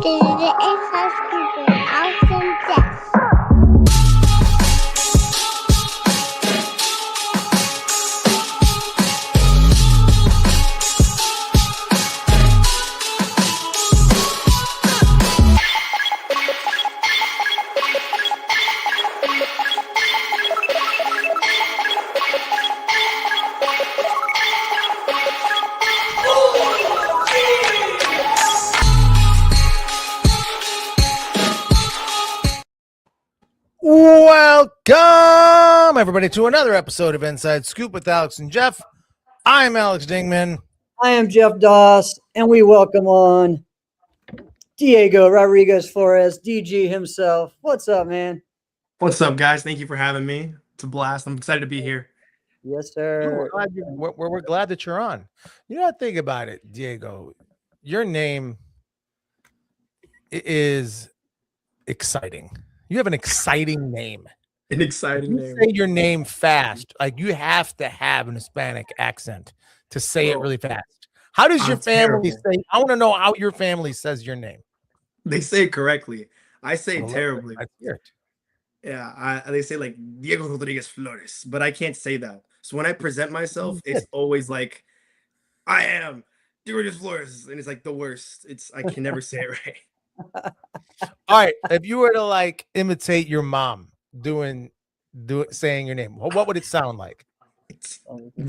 It is housekeeping. Awesome Jeff. Welcome, everybody, to another episode of Inside Scoop with Alex and Jeff. I'm Alex Dingman. I am Jeff Doss, and we welcome on Diego Rodriguez-Florez, DG himself. What's up, man? What's up, guys? Thank you for having me. It's a blast. I'm excited to be here. Yes, sir. We're glad that you're on. You know, think about it, Diego. Your name is exciting. You have an exciting name. An exciting name. Say your name fast. Like, you have to have an Hispanic accent to say it really fast. How does your family say? I want to know how your family says your name. They say it correctly. I say it terribly. I hear it. Yeah, they say like Diego Rodriguez-Florez, but I can't say that. So when I present myself, it's always like, I am Diego Rodriguez-Florez, and it's like the worst. I can never say it right. All right, if you were to like imitate your mom saying your name, what would it sound like? It's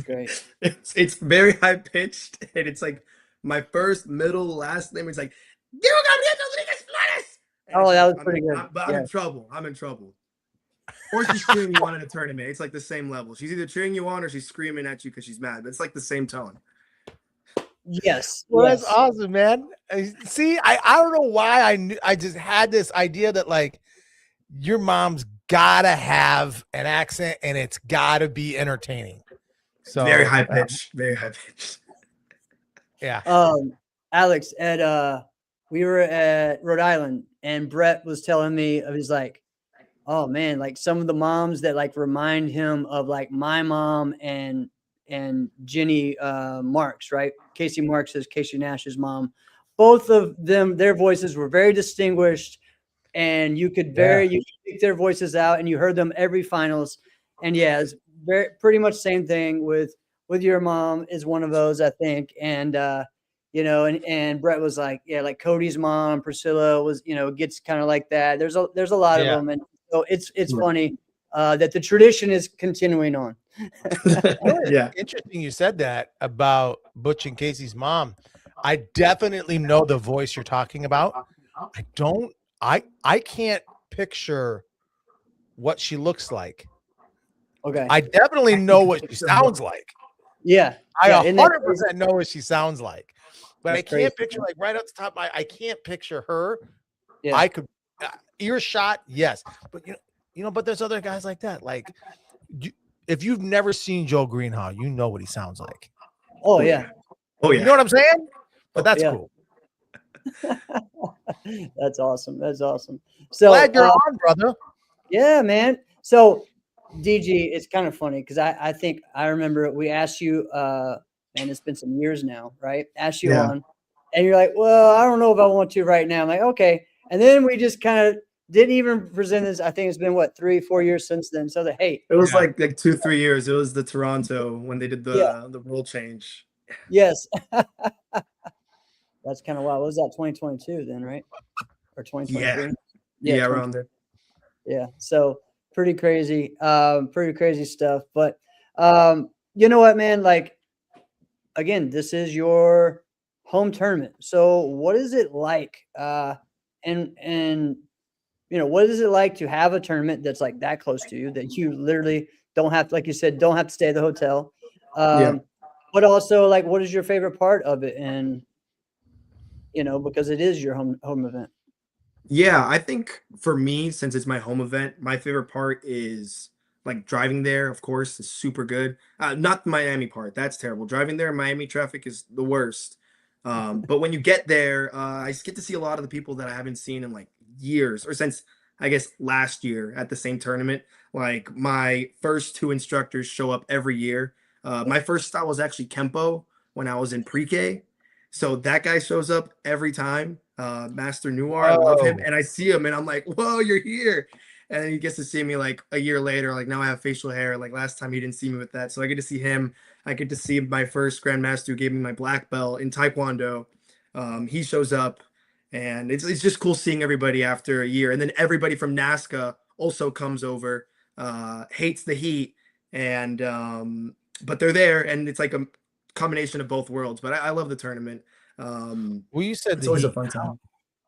great. It's very high pitched, and it's like my first, middle, last name is like Diego Rodriguez-Florez. Oh, that was pretty good. I'm in trouble. I'm in trouble. Or she's cheering you on in a tournament. It's like the same level. She's either cheering you on or she's screaming at you because she's mad. But it's like the same tone. Yes. Well, yes. That's awesome, man. See, I don't know why I just had this idea that like your mom's gotta have an accent and it's gotta be entertaining. So very high pitch, very high pitch. Yeah. Alex, we were at Rhode Island, and Brett was telling me of his like, oh man, like some of the moms that like remind him of like my mom and Jenny Marks, right? Casey Marks is Casey Nash's mom. Both of them, their voices were very distinguished, and you could you could pick their voices out, and you heard them every finals. And yeah, it's pretty much same thing with your mom is one of those, I think. And and Brett was like, yeah, like Cody's mom, Priscilla was, gets kind of like that. There's a lot of them, and so it's funny that the tradition is continuing on. Yeah, interesting you said that about Butch and Casey's mom. I definitely know the voice you're talking about. I can't picture what she looks like. Okay. I definitely know what she sounds like. Yeah. I 100% know what she sounds like. But That's I can't crazy. picture, like, right up the top, I can't picture her. Yeah. I could earshot, yes. But but there's other guys like that. Like, if you've never seen Joe Greenhaw, you know what he sounds like. Oh yeah. Oh yeah. You know what I'm saying? But that's cool. That's awesome. That's awesome. So glad you're on, brother. Yeah, man. So DG, it's kind of funny because I think I remember we asked you, and it's been some years now, right? Asked you on, and you're like, well, I don't know if I want to right now. I'm like, okay. And then we just kind of didn't even present this. I think it's been 3-4 years since then. So hey, it was like 2-3 years. It was the Toronto when they did the rule change. Yes. That's kind of wild. What was that, 2022 then, right? Or 2023? Yeah, around there. Yeah. So pretty crazy stuff. But you know what, man? Like, again, this is your home tournament. So what is it like? And what is it like to have a tournament that's like that close to you that you literally don't have to, like you said, don't have to stay at the hotel? But also, like, what is your favorite part of it? And because it is your home event. Yeah, I think for me, since it's my home event, my favorite part is like driving there. Of course, is super good. Not the Miami part. That's terrible. Driving there, Miami traffic is the worst. But when you get there, I get to see a lot of the people that I haven't seen in like years, or since I guess last year at the same tournament. Like my first two instructors show up every year. My first style was actually Kempo when I was in pre-K. So that guy shows up every time. Master Noir, I love him, Oh. and I see him, and I'm like, "Whoa, you're here!" And then he gets to see me like a year later. Like now I have facial hair. Like last time he didn't see me with that, so I get to see him. I get to see my first grandmaster who gave me my black belt in Taekwondo. He shows up, and it's just cool seeing everybody after a year. And then everybody from NASCA also comes over. Hates the heat, and but they're there, and it's like a combination of both worlds. But I love the tournament. Well, you said It's the always a heat. fun time.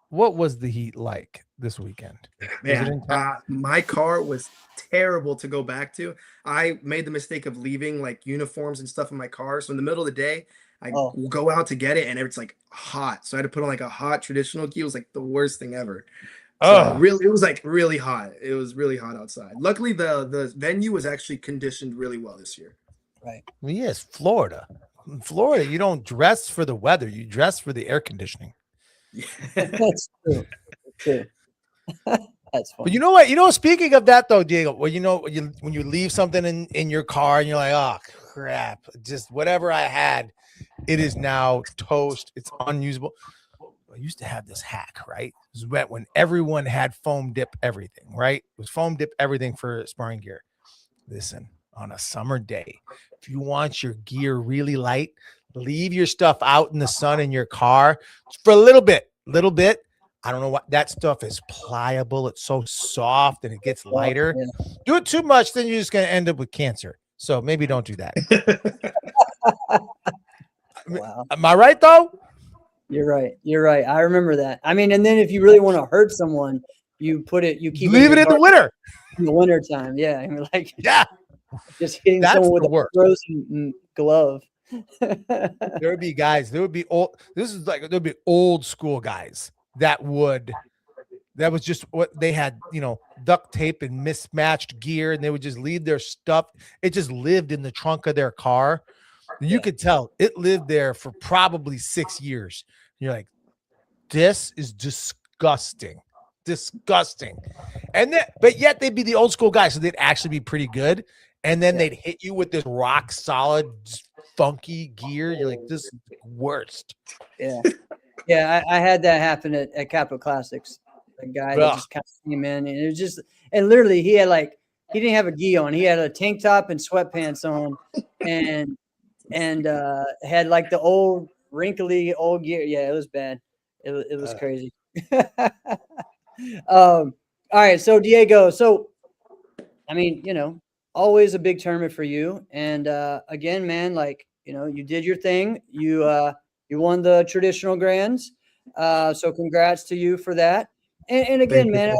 What was the heat like this weekend? Was it Man, intense? my car was terrible to go back to. I made the mistake of leaving like uniforms and stuff in my car. So in the middle of the day, I Oh, will go out to get it, and it's like hot. So I had to put on like a hot traditional key. It was like the worst thing ever. So Oh, really, it was like really hot. It was really hot outside. Luckily, the venue was actually conditioned really well this year. right. well, yes, Florida. In Florida, you don't dress for the weather; you dress for the air conditioning. That's true. That's true. That's But funny. you know what? Speaking of that, though, Diego, well, when you leave something in your car and you're like, oh crap, just whatever I had, it is now toast. It's unusable. I used to have this hack, right? It was when everyone had foam dip everything, right? It was foam dip everything for sparring gear. Listen, on a summer day, if you want your gear really light, leave your stuff out in the sun in your car for a little bit. I don't know what that stuff is pliable. It's so soft and it gets lighter. Yeah. Do it too much, then you're just going to end up with cancer. So maybe don't do that. Wow. Am I right though? You're right. You're right. I remember that. I mean, and then if you really want to hurt someone, you keep Leave it in the winter. in the winter time. Yeah. I mean, like Yeah. just hitting That's someone with the a worst. frozen glove. There would be guys, there would be old school guys that was just what they had, duct tape and mismatched gear, and they would just leave their stuff. It just lived in the trunk of their car. You could tell it lived there for probably 6 years. You're like, this is disgusting. And then, but yet they'd be the old school guys, so they'd actually be pretty good. And then they'd hit you with this rock solid, funky gear. You're like, this is the worst. Yeah. Yeah. I had that happen at Capital Classics. A guy that just kind of came in, and it was just, and literally he didn't have a gi on. He had a tank top and sweatpants on, and had like the old wrinkly old gear. Yeah, it was bad. It was crazy. All right, so Diego, I mean, always a big tournament for you, and again, man, like you did your thing. You won the traditional grands, so congrats to you for that. And again, man,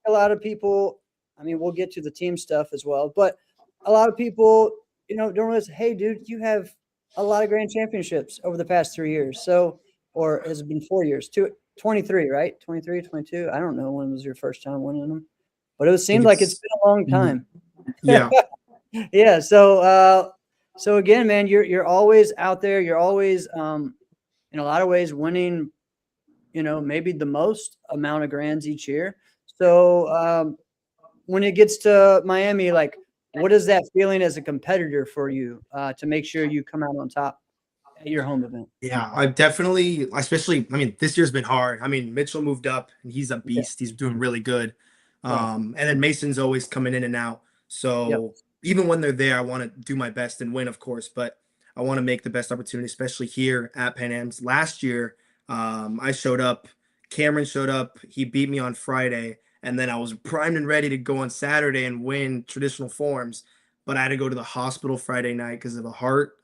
a lot of people. I mean, we'll get to the team stuff as well, but a lot of people, don't realize, hey, dude, you have a lot of grand championships over the past 3 years. So, or has it been 4 years? 23, right? 23, 22. I don't know when was your first time winning them, but it seems like it's been a long time. Yeah. Yeah. So again, man, you're always out there. You're always, in a lot of ways winning, maybe the most amount of grands each year. So, when it gets to Miami, like, what is that feeling as a competitor for you to make sure you come out on top at your home event? Yeah, I definitely, especially, I mean, this year's been hard. I mean, Mitchell moved up and he's a beast. He's doing really good. And then Mason's always coming in and out. So even when they're there, I want to do my best and win, of course, but I want to make the best opportunity, especially here at Pan Am's. Last year, I showed up, Cameron showed up, he beat me on Friday, and then I was primed and ready to go on Saturday and win traditional forms. But I had to go to the hospital Friday night because of a heart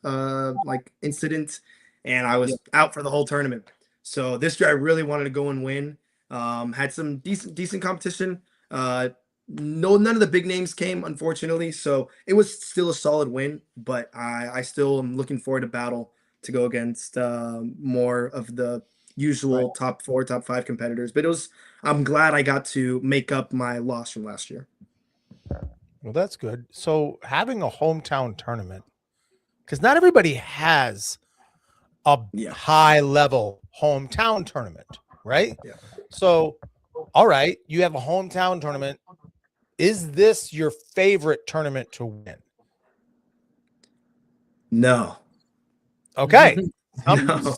incident, and I was out for the whole tournament. So this year I really wanted to go and win. Had some decent competition. None of the big names came, unfortunately. So it was still a solid win, but I still am looking forward to battle to go against more of the usual top 4, top 5 competitors. But I'm glad I got to make up my loss from last year. Well, that's good. So having a hometown tournament, because not everybody has a high level hometown tournament, right? Yeah. So, all right, you have a hometown tournament. Is this your favorite tournament to win? No. Okay. No.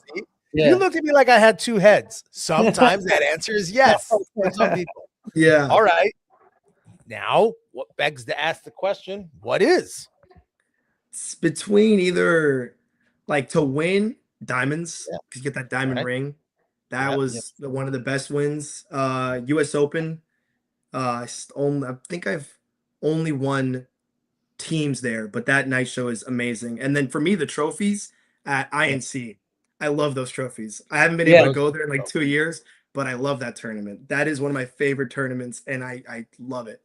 Yeah. You looked at me like I had two heads. Sometimes that answer is yes for some people. Yeah. All right. Now, what begs to ask the question, what is? It's between either like to win diamonds, Yeah. because you get that diamond Right. ring. That Yep. was one of the best wins. US Open. I think I've only won teams there, but that night show is amazing. And then for me, the trophies at INC. I love those trophies. I haven't been able to Those- go there in like 2 years, but I love that tournament. That is one of my favorite tournaments, and I love it.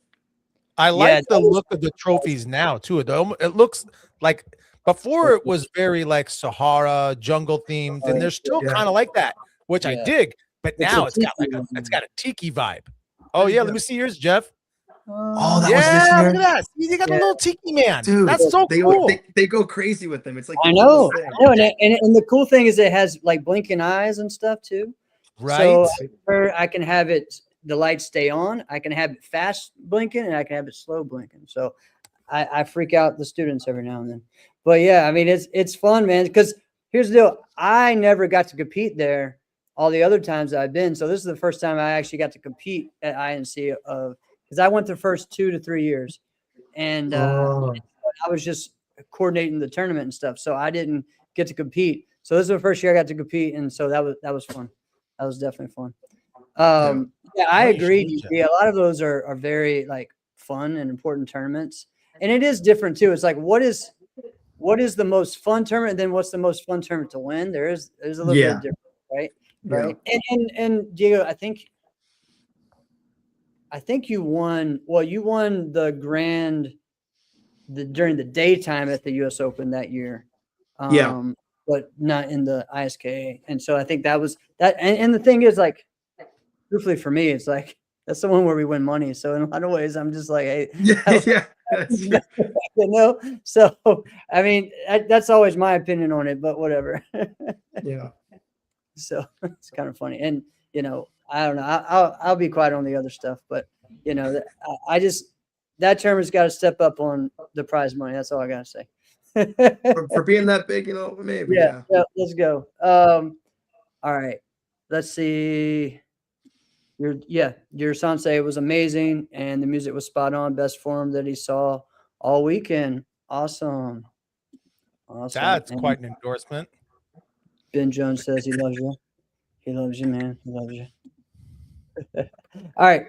I Yeah, like the that was- look of the trophies now too. It looks like before it was very like Sahara jungle themed, and they're still Yeah. kind of like that, which I Yeah. dig. But It's now a it's got like tiki it's got a tiki vibe. Oh yeah, let me see yours, Jeff. Oh, that was this Yeah, year? look at that. See, they got a Yeah. little tiki man. Dude, That's so they, cool. they go crazy with them. It's like I the know, coolest thing. I know, and the cool thing is it has like blinking eyes and stuff too. Right. So I can have it, the lights stay on. I can have it fast blinking, and I can have it slow blinking. So I freak out the students every now and then. But yeah, I mean it's fun, man. Because here's the deal: I never got to compete there all the other times I've been. So this is the first time I actually got to compete at INC. Because I went the first 2 to 3 years, and Oh. I was just coordinating the tournament and stuff. So I didn't get to compete. So this is the first year I got to compete, and so that was fun. That was definitely fun. Yeah, I Nice agree. shit, Jeff. Yeah, a lot of those are very like fun and important tournaments, and it is different too. It's like what is the most fun tournament, and then what's the most fun tournament to win? There's a little bit Yeah. of difference, right? Yeah. Right. And Diego, I think you won. Well, you won the grand during the daytime at the U.S. Open that year. Yeah. But not in the ISKA. And so I think that was that. And the thing is, like, truthfully for me, it's like that's the one where we win money. So in a lot of ways, I'm just like, hey, Yeah. That's true. you know. So I mean, that's always my opinion on it, but whatever. Yeah. So it's kind of funny, and I don't know. I'll be quiet on the other stuff, but I just that tournament's got to step up on the prize money. That's all I gotta say. For being that big, maybe. Yeah, let's go. All right, let's see. Your sensei was amazing, and the music was spot on. Best form that he saw all weekend. Awesome. That's And quite an endorsement. Ben Jones says he loves you. He loves you, man. He loves you. All right.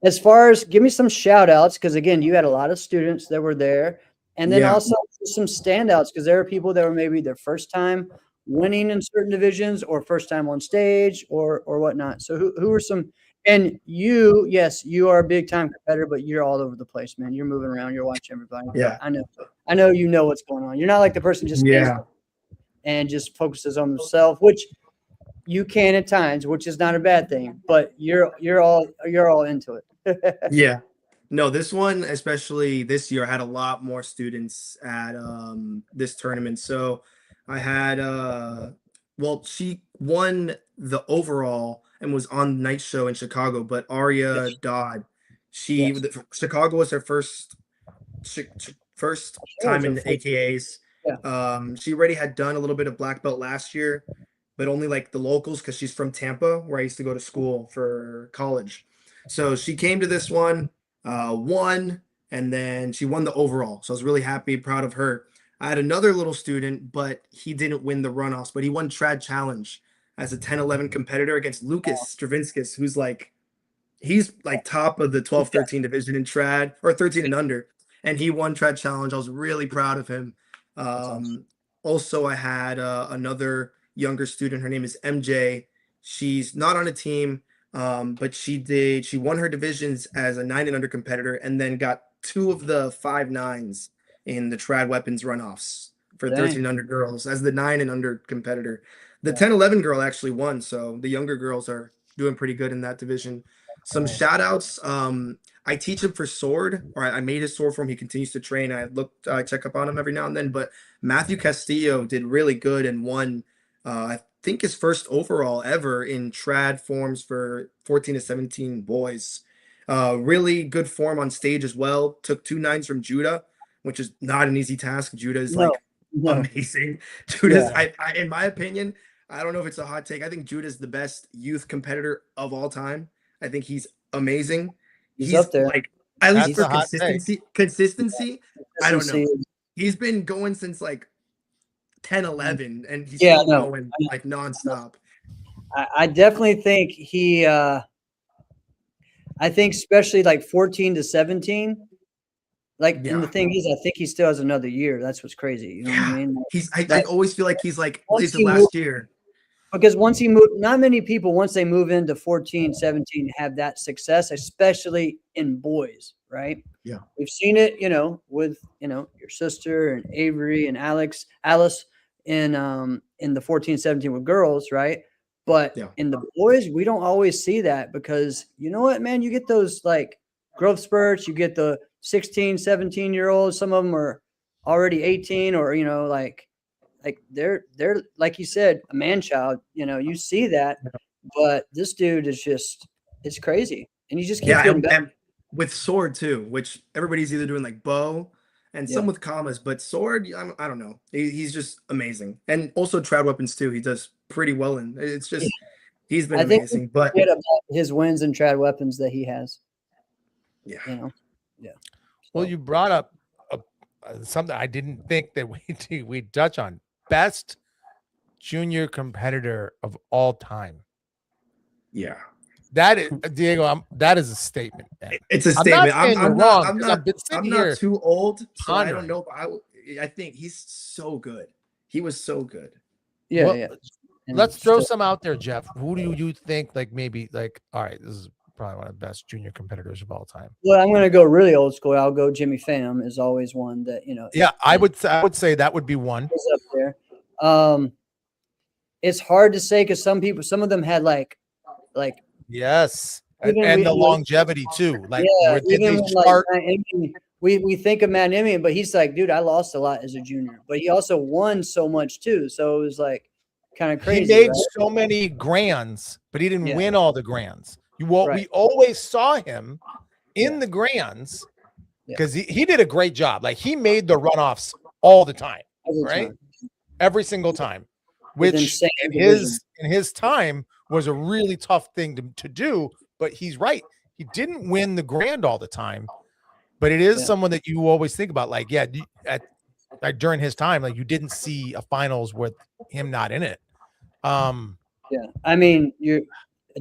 As far as give me some shout outs, because again, you had a lot of students that were there. And then Yeah. also some standouts, because there are people that were maybe their first time winning in certain divisions or first time on stage or whatnot. So who are some, and you, yes, you are a big time competitor, but you're all over the place, man. You're moving around, you're watching everybody. Yeah. I know you know what's going on. You're not like the person just stands Yeah. and just focuses on themselves, which you can at times, which is not a bad thing, but you're all into it. Yeah. No, this one, especially this year, had a lot more students at this tournament. So I had she won the overall and was on the night show in Chicago, but Aria Yes. Dodd, Yes. Chicago was her first time in the AKAs. Yeah. She already had done a little bit of black belt last year, but only like the locals because she's from Tampa, where I used to go to school for college. So she came to this one, won, and then she won the overall. So I was really happy, proud of her. I had another little student, but he didn't win the runoffs, but he won trad challenge as a 10-11 competitor against Lucas Stravinskis, who's like, he's like top of the 12-13 division in trad, or 13 and under. And he won trad challenge. I was really proud of him. Awesome. Also, I had another younger student. Her name is MJ. She's not on a team, but she won her divisions as a 9 and under competitor, and then got 2 of the 5 9s in the trad weapons runoffs for Dang. 13 and under girls as the 9 and under competitor. The Yeah. 10-11 girl actually won, so the younger girls are doing pretty good in that division. Some shout outs. I teach him for sword, or I made his sword for him. He continues to train. I check up on him every now and then. But Matthew Castillo did really good and won, I think, his first overall ever in trad forms for 14 to 17 boys. Really good form on stage as well. Took 2 9s from Judah, which is not an easy task. Judah is No. amazing. Judah's, in my opinion, I don't know if it's a hot take. I think Judah's the best youth competitor of all time. I think he's amazing. He's up there. Like, at least That's for a hot take. consistency, I don't know. Consistency. He's been going since like 10, 11, and he's Yeah, still I know. going like nonstop. I definitely think he. I think especially like 14 to 17. Like, Yeah. and the thing is, I think he still has another year. That's what's crazy. You know what I mean? I always feel like he's like Once it's he last moved- year. Because once he moved, not many people, once they move into 14, 17, have that success, especially in boys, right? Yeah. We've seen it, with, your sister and Avery and Alice in the 14, 17 with girls, right? But Yeah. in the boys, we don't always see that because you know what, man, you get those like growth spurts, you get the 16, 17-year-olds, some of them are already 18 or, like they're like you said, a man child, you see that, but this dude is just, it's crazy. And you just keep getting better. And with sword too, which everybody's either doing like bow and some with commas, but sword, I don't know. He's just amazing. And also trad weapons too. He does pretty well in. It's just he's been amazing. But about his wins and trad weapons that he has. Yeah. Well, you brought up something I didn't think that we'd touch on. Best junior competitor of all time. Yeah. That is Diego. That is a statement. Man. It's a statement. I'm not too old, so I don't know. I think he's so good. He was so good. Yeah. Let's throw some out there, Jeff. Who do you think? Like maybe like all right, this is probably one of the best junior competitors of all time. Well, I'm going to go really old school. I'll go Jimmy Pham is always one that Yeah, I would say that would be one. Up there. It's hard to say because some of them had like. Yes, and the longevity too. Like, yeah, where did they start? We think of Matt Emian, but he's like, dude, I lost a lot as a junior, but he also won so much too. So it was like kind of crazy. He made so many grands, but he didn't win all the grands. We always saw him in the grands because he did a great job. Like he made the runoffs all the time, every single time, which in his time was a really tough thing to do. But he's right. He didn't win the grand all the time, but it is someone that you always think about. Like, during his time, like you didn't see a finals with him not in it. I mean, you're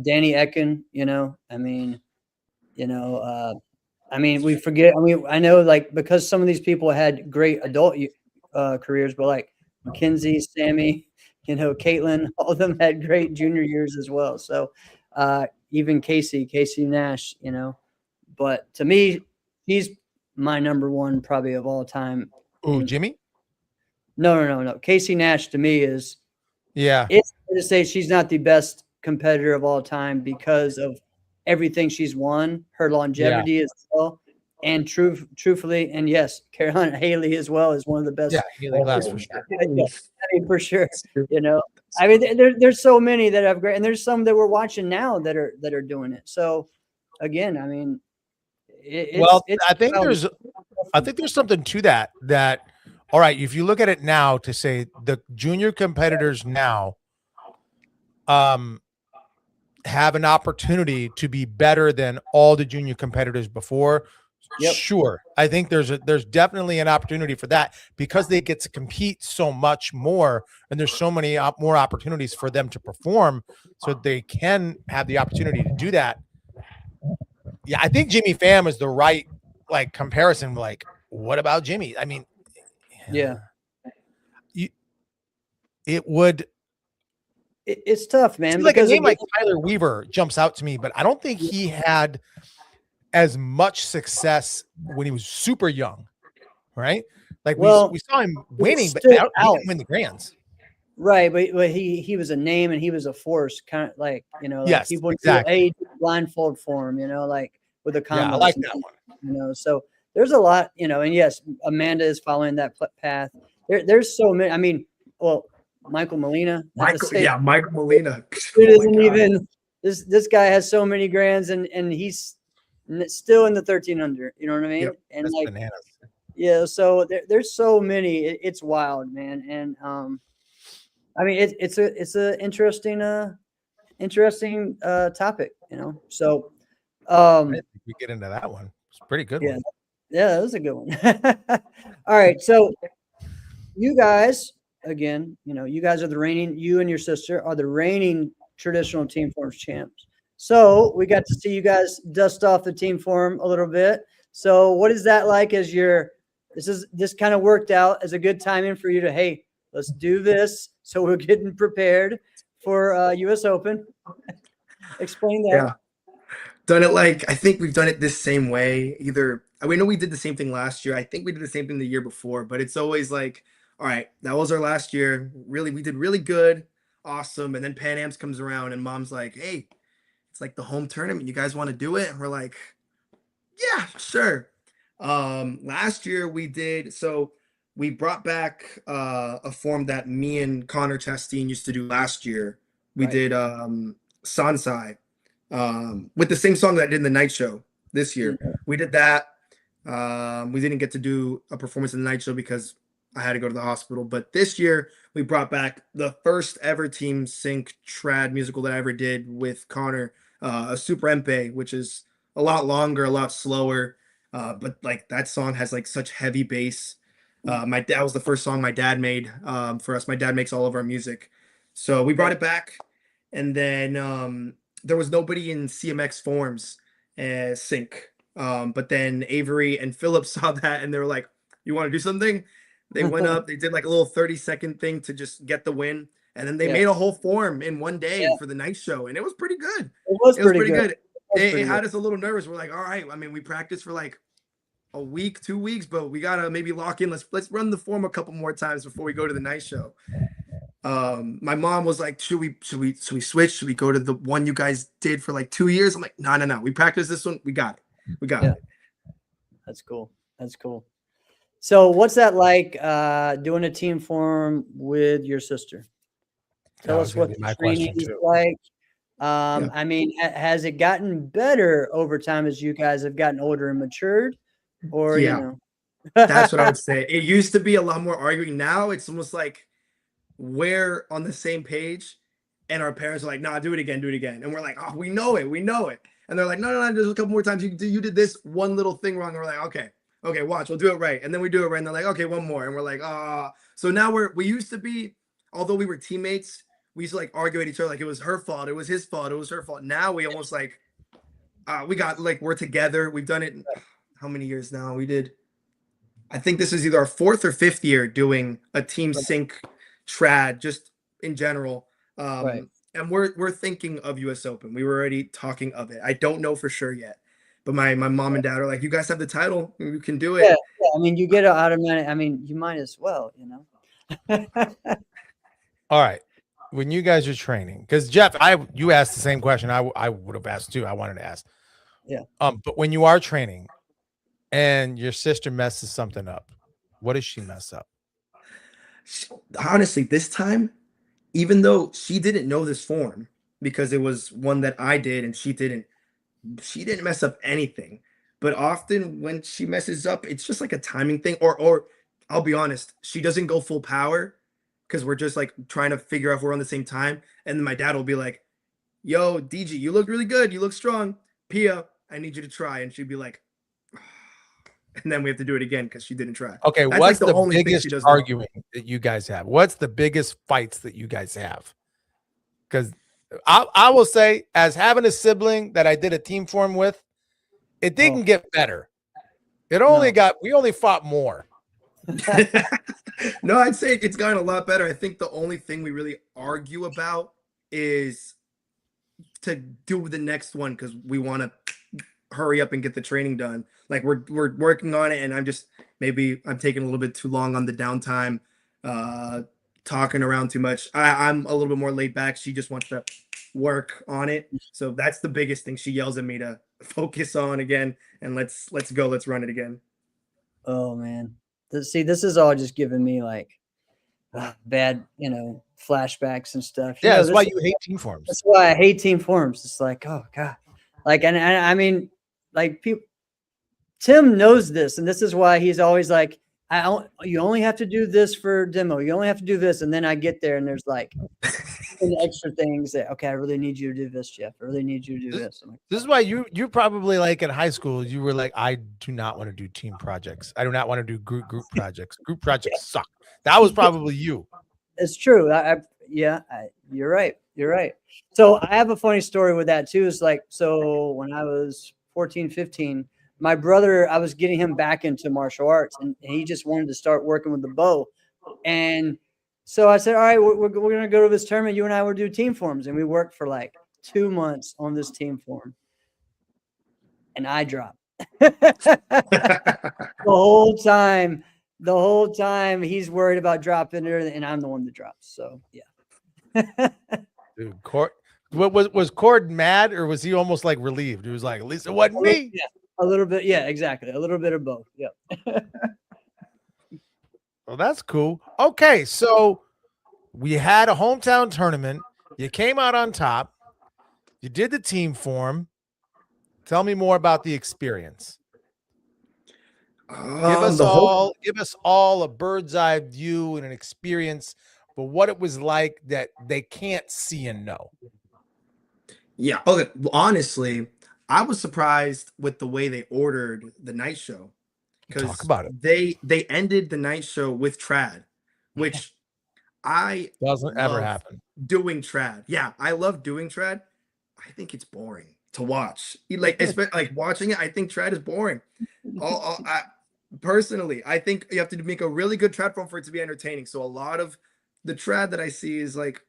Danny Ekin, we forget. I know like because some of these people had great adult careers, but like Mackenzie, Sammy, Caitlin, all of them had great junior years as well. So even Casey Nash, but to me, he's my number one probably of all time. Oh, Jimmy? No. Casey Nash to me is, it's hard to say she's not the best competitor of all time because of everything she's won, her longevity as well, and truthfully, and yes, Carolina Haley as well is one of the best. Yeah, Haley Glass for sure. For sure. There's so many that have great, and there's some that we're watching now that are doing it. So again, I think there's something to that. All right, if you look at it now, to say the junior competitors now have an opportunity to be better than all the junior competitors before. Yep. Sure. I think there's definitely an opportunity for that because they get to compete so much more and there's so many more opportunities for them to perform so they can have the opportunity to do that. Yeah, I think Jimmy Pham is the right like comparison. Like, what about Jimmy? I mean, it's tough, man. Like a name like Tyler Weaver jumps out to me, but I don't think he had as much success when he was super young, right? Like we saw him winning, but he didn't win the grands. Right, but he was a name and he was a force, kind of like yes, people exactly. Blindfold for him, like with the combos. Yeah, I like that one. So there's a lot, and yes, Amanda is following that path. There's so many. I mean, Michael Molina. Michael Molina. It isn't even this guy has so many grands and he's still in the 13 under. You know what I mean? Yep, and that's like bananas. So there's so many. It's wild, man. And I mean, it's a interesting topic, you know. So, I think we get into that one. It's a pretty good yeah, one. yeah, that was a good one. All right, so you guys, again, you know, you guys are the reigning. You and your sister are the reigning traditional team forms champs. So we got to see you guys dust off the team form a little bit. So what is that like? As this kind of worked out as a good timing for you to, hey, let's do this. So we're getting prepared for U.S. Open. Explain that. Yeah. Done it like, I think we've done it this same way. Either we know we did the same thing last year. I think we did the same thing the year before, but it's always like, all right, that was our last year. Really, we did really good. Awesome. And then Pan Am's comes around and mom's like, hey, it's like the home tournament. You guys want to do it? And we're like, yeah, sure. Last year we brought back a form that me and Connor Chastain used to do last year. We Right. did Sansai with the same song that I did in the night show this year. We did that. We didn't get to do a performance in the night show because I had to go to the hospital. But this year we brought back the first ever team sync trad musical that I ever did with Connor, a Super Empe, which is a lot longer, a lot slower. But like that song has like such heavy bass. That was the first song my dad made for us. My dad makes all of our music. So we brought it back. And then there was nobody in CMX forms sync. But then Avery and Philip saw that and they were like, you want to do something? They went up, they did like a little 30-second thing to just get the win. And then they made a whole form in one day for the night show. And it was pretty good. It was pretty good. good. It had us a little nervous. We're like, all right. I mean, we practiced for like a week, 2 weeks, but we gotta maybe lock in. Let's run the form a couple more times before we go to the night show. My mom was like, should we switch? Should we go to the one you guys did for like 2 years? I'm like, no. We practiced this one. We got it. That's cool. That's cool. So what's that like doing a team form with your sister? Tell us what the training is like. I mean, has it gotten better over time as you guys have gotten older and matured? Or, you know? That's what I would say. It used to be a lot more arguing. Now it's almost like we're on the same page and our parents are like, nah, do it again. And we're like, oh, we know it. And they're like, no, there's a couple more times you did this one little thing wrong. And we're like, okay, watch, we'll do it right. And then we do it right. And they're like, okay, one more. And we're like, so now we used to be, although we were teammates, we used to like argue at each other like it was her fault, it was his fault, it was her fault. Now we almost like we're together. We've done it how many years now? I think this is either our 4th or 5th year doing a team sync trad just in general. And we're thinking of US Open. We were already talking of it. I don't know for sure yet. But my mom and dad are like, you guys have the title, you can do it. Yeah. I mean, you get it automatic. I mean, you might as well, you know. All right. When you guys are training, because Jeff, you asked the same question I would have asked too. I wanted to ask. Yeah. But when you are training and your sister messes something up, what does she mess up? Honestly, this time, even though she didn't know this form because it was one that I did and she didn't mess up anything. But often when she messes up, it's just like a timing thing, or I'll be honest, she doesn't go full power because we're just like trying to figure out if we're on the same time. And then my dad will be like, yo, DG, you look really good. You look strong. Pia, I need you to try. And she'd be like, and then we have to do it again because she didn't try. Okay, that's what's like the biggest arguing that you guys have? What's the biggest fights that you guys have? Because I will say, as having a sibling that I did a team form with, it didn't get better. We only fought more. No, I'd say it's gotten a lot better. I think the only thing we really argue about is to do the next one because we want to hurry up and get the training done. Like we're working on it, and I'm taking a little bit too long on the downtime, talking around too much. I'm a little bit more laid back. She just wants to work on it. So that's the biggest thing. She yells at me to focus on again and let's go. Let's run it again. Oh man. See, this is all just giving me like bad, flashbacks and stuff. Yeah, that's why you hate team forms. That's why I hate team forms. It's like, oh God. Like, and I mean, like people, Tim knows this, and this is why he's always like, you only have to do this for demo. You only have to do this. And then I get there and there's like extra things that, okay, I really need you to do this, Jeff. I really need you to do this. I'm like, This is why you probably like in high school, you were like, I do not want to do team projects. I do not want to do group projects. Group projects suck. That was probably you. it's true. You're right. You're right. So I have a funny story with that too. It's like, so when I was 14, 15, my brother, I was getting him back into martial arts and he just wanted to start working with the bow. And so I said, all right, we're going to go to this tournament. You and I will do team forms. And we worked for like 2 months on this team form. And I dropped. The whole time he's worried about dropping it, and I'm the one that drops. So yeah. Dude, was Cord mad or was he almost like relieved? He was like, at least it wasn't me. Yeah, a little bit. Yeah, exactly. A little bit of both. Yeah. Well, that's cool. Okay, so we had a hometown tournament. You came out on top. You did the team form. Tell me more about the experience. Give us all a bird's eye view and an experience, but what it was like that they can't see and know. Yeah. Okay. Well, honestly, I was surprised with the way they ordered the night show because Talk about it. They ended the night show with trad, which I Doesn't ever love happen. doing trad. Yeah, I love doing trad. I think it's boring to watch. Like watching it, I think trad is boring. Personally, I think you have to make a really good trad form for it to be entertaining. So a lot of the trad that I see is like,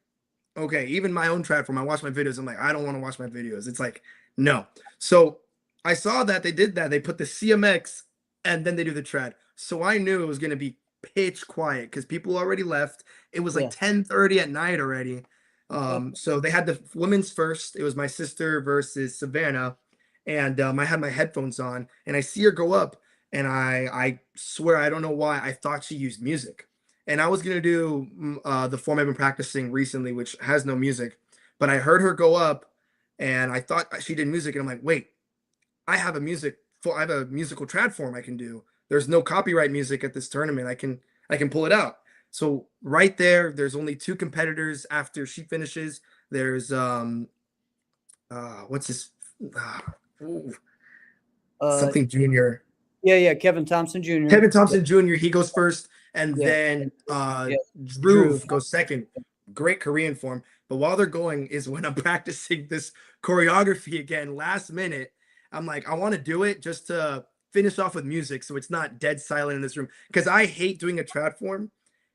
okay, even my own trad form, I watch my videos. I'm like, I don't want to watch my videos. It's like, no. So I saw that they did that. They put the CMX and then they do the trad. So I knew it was going to be pitch quiet because people already left. It was like 10:30 at night already. So they had the women's first. It was my sister versus Savannah. And I had my headphones on and I see her go up. And I swear, I don't know why, I thought she used music. And I was going to do the form I've been practicing recently, which has no music. But I heard her go up and I thought she did music. And I'm like, wait, I have a musical trad form I can do. There's no copyright music at this tournament. I can pull it out. So right there's only 2 competitors after she finishes. There's what's his something junior. Yeah, Kevin Thompson Jr. Kevin Thompson Jr. He goes first, and then Drew goes second. Great Korean form. But while they're going is when I'm practicing this choreography again last minute. I'm like, I want to do it just to finish off with music so it's not dead silent in this room. Because I hate doing a trad form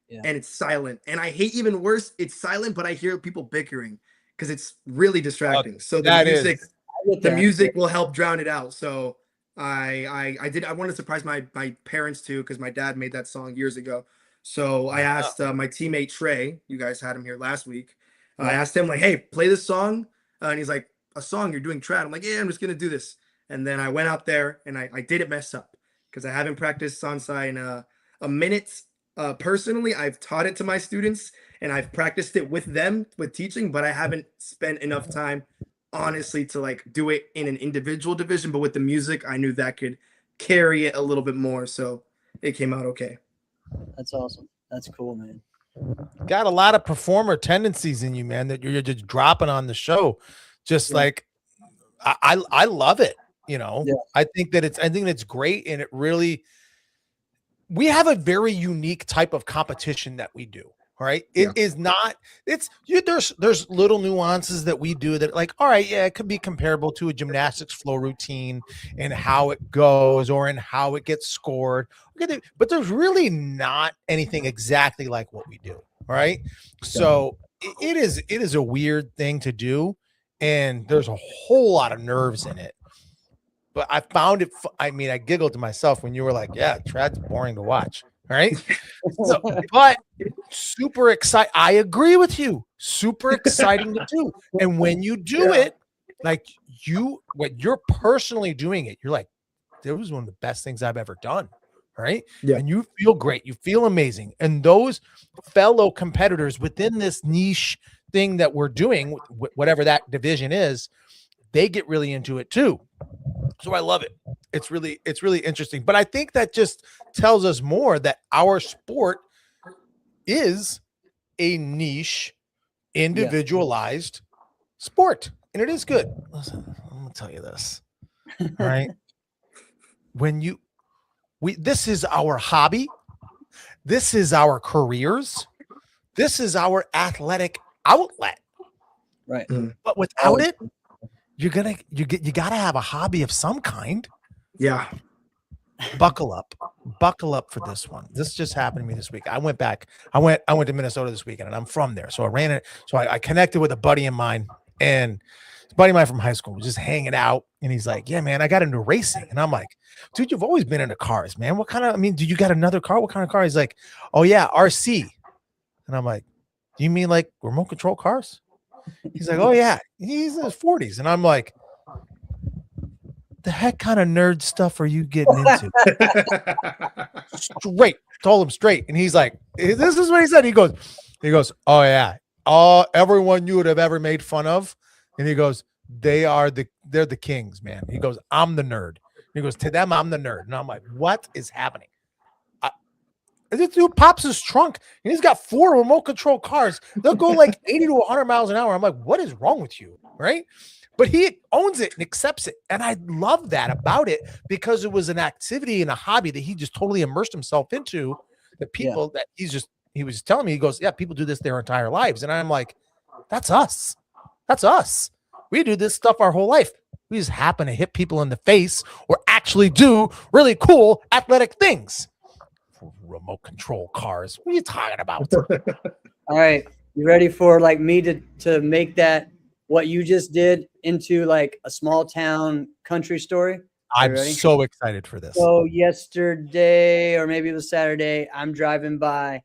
and it's silent. And I hate even worse, it's silent, but I hear people bickering because it's really distracting. So the music will help drown it out. So I wanted to surprise my parents too, because my dad made that song years ago. So I asked my teammate Trey, you guys had him here last week. I asked him like, hey, play this song. And he's like, a song, you're doing trad. I'm like, yeah, I'm just going to do this. And then I went out there and I didn't mess up because I haven't practiced Sansai in a minute. Personally, I've taught it to my students and I've practiced it with them with teaching, but I haven't spent enough time honestly to like do it in an individual division. But with the music, I knew that could carry it a little bit more. So it came out okay. That's awesome. That's cool, man. Got a lot of performer tendencies in you, man, that you're just dropping on the show. Just like I love it. You know, I think it's great. And it really, we have a very unique type of competition that we do. All right. It is not, there's little nuances that we do that like, all right, yeah, it could be comparable to a gymnastics flow routine and how it goes or in how it gets scored. Okay, but there's really not anything exactly like what we do. All right. So it is a weird thing to do. And there's a whole lot of nerves in it. But I found it, I mean, I giggled to myself when you were like, yeah, trad's boring to watch. All right. So, but super excited. I agree with you. Super exciting to do. And when you do it, like when you're personally doing it, you're like, that was one of the best things I've ever done. All right. Yeah. And you feel great. You feel amazing. And those fellow competitors within this niche thing that we're doing, whatever that division is, they get really into it too. So I love it. it's really interesting. But I think that just tells us more that our sport is a niche, individualized sport, and it is good. Listen, I'm gonna tell you this, right? This is our hobby, this is our careers, this is our athletic outlet. Right. But without it, you gotta have a hobby of some kind. Yeah. Buckle up for this one. This just happened to me this week. I went to Minnesota this weekend, and I'm from there. So I connected with a buddy of mine, and a buddy of mine from high school was just hanging out, and he's like, yeah, man, I got into racing. And I'm like, dude, you've always been into cars, man. Do you got another car? What kind of car? He's like, oh yeah, RC. And I'm like, do you mean like remote control cars? He's like, oh yeah. He's in his 40s. And I'm like, the heck kind of nerd stuff are you getting into? Told him straight. And he's like, this is what he said. He goes, oh yeah, everyone you would have ever made fun of. And he goes, they're the kings, man. He goes, I'm the nerd. He goes, to them, I'm the nerd. And I'm like, what is happening? This dude pops his trunk and he's got 4 remote control cars. They'll go like 80 to 100 miles an hour. I'm like, what is wrong with you? Right. But he owns it and accepts it. And I love that about it, because it was an activity and a hobby that he just totally immersed himself into. The people that he was telling me, he goes, yeah, people do this their entire lives. And I'm like, that's us. That's us. We do this stuff our whole life. We just happen to hit people in the face or actually do really cool athletic things. Remote control cars. What are you talking about? All right. You ready for like me to make that what you just did into like a small town country story? I'm so excited for this. So yesterday, or maybe it was Saturday, I'm driving by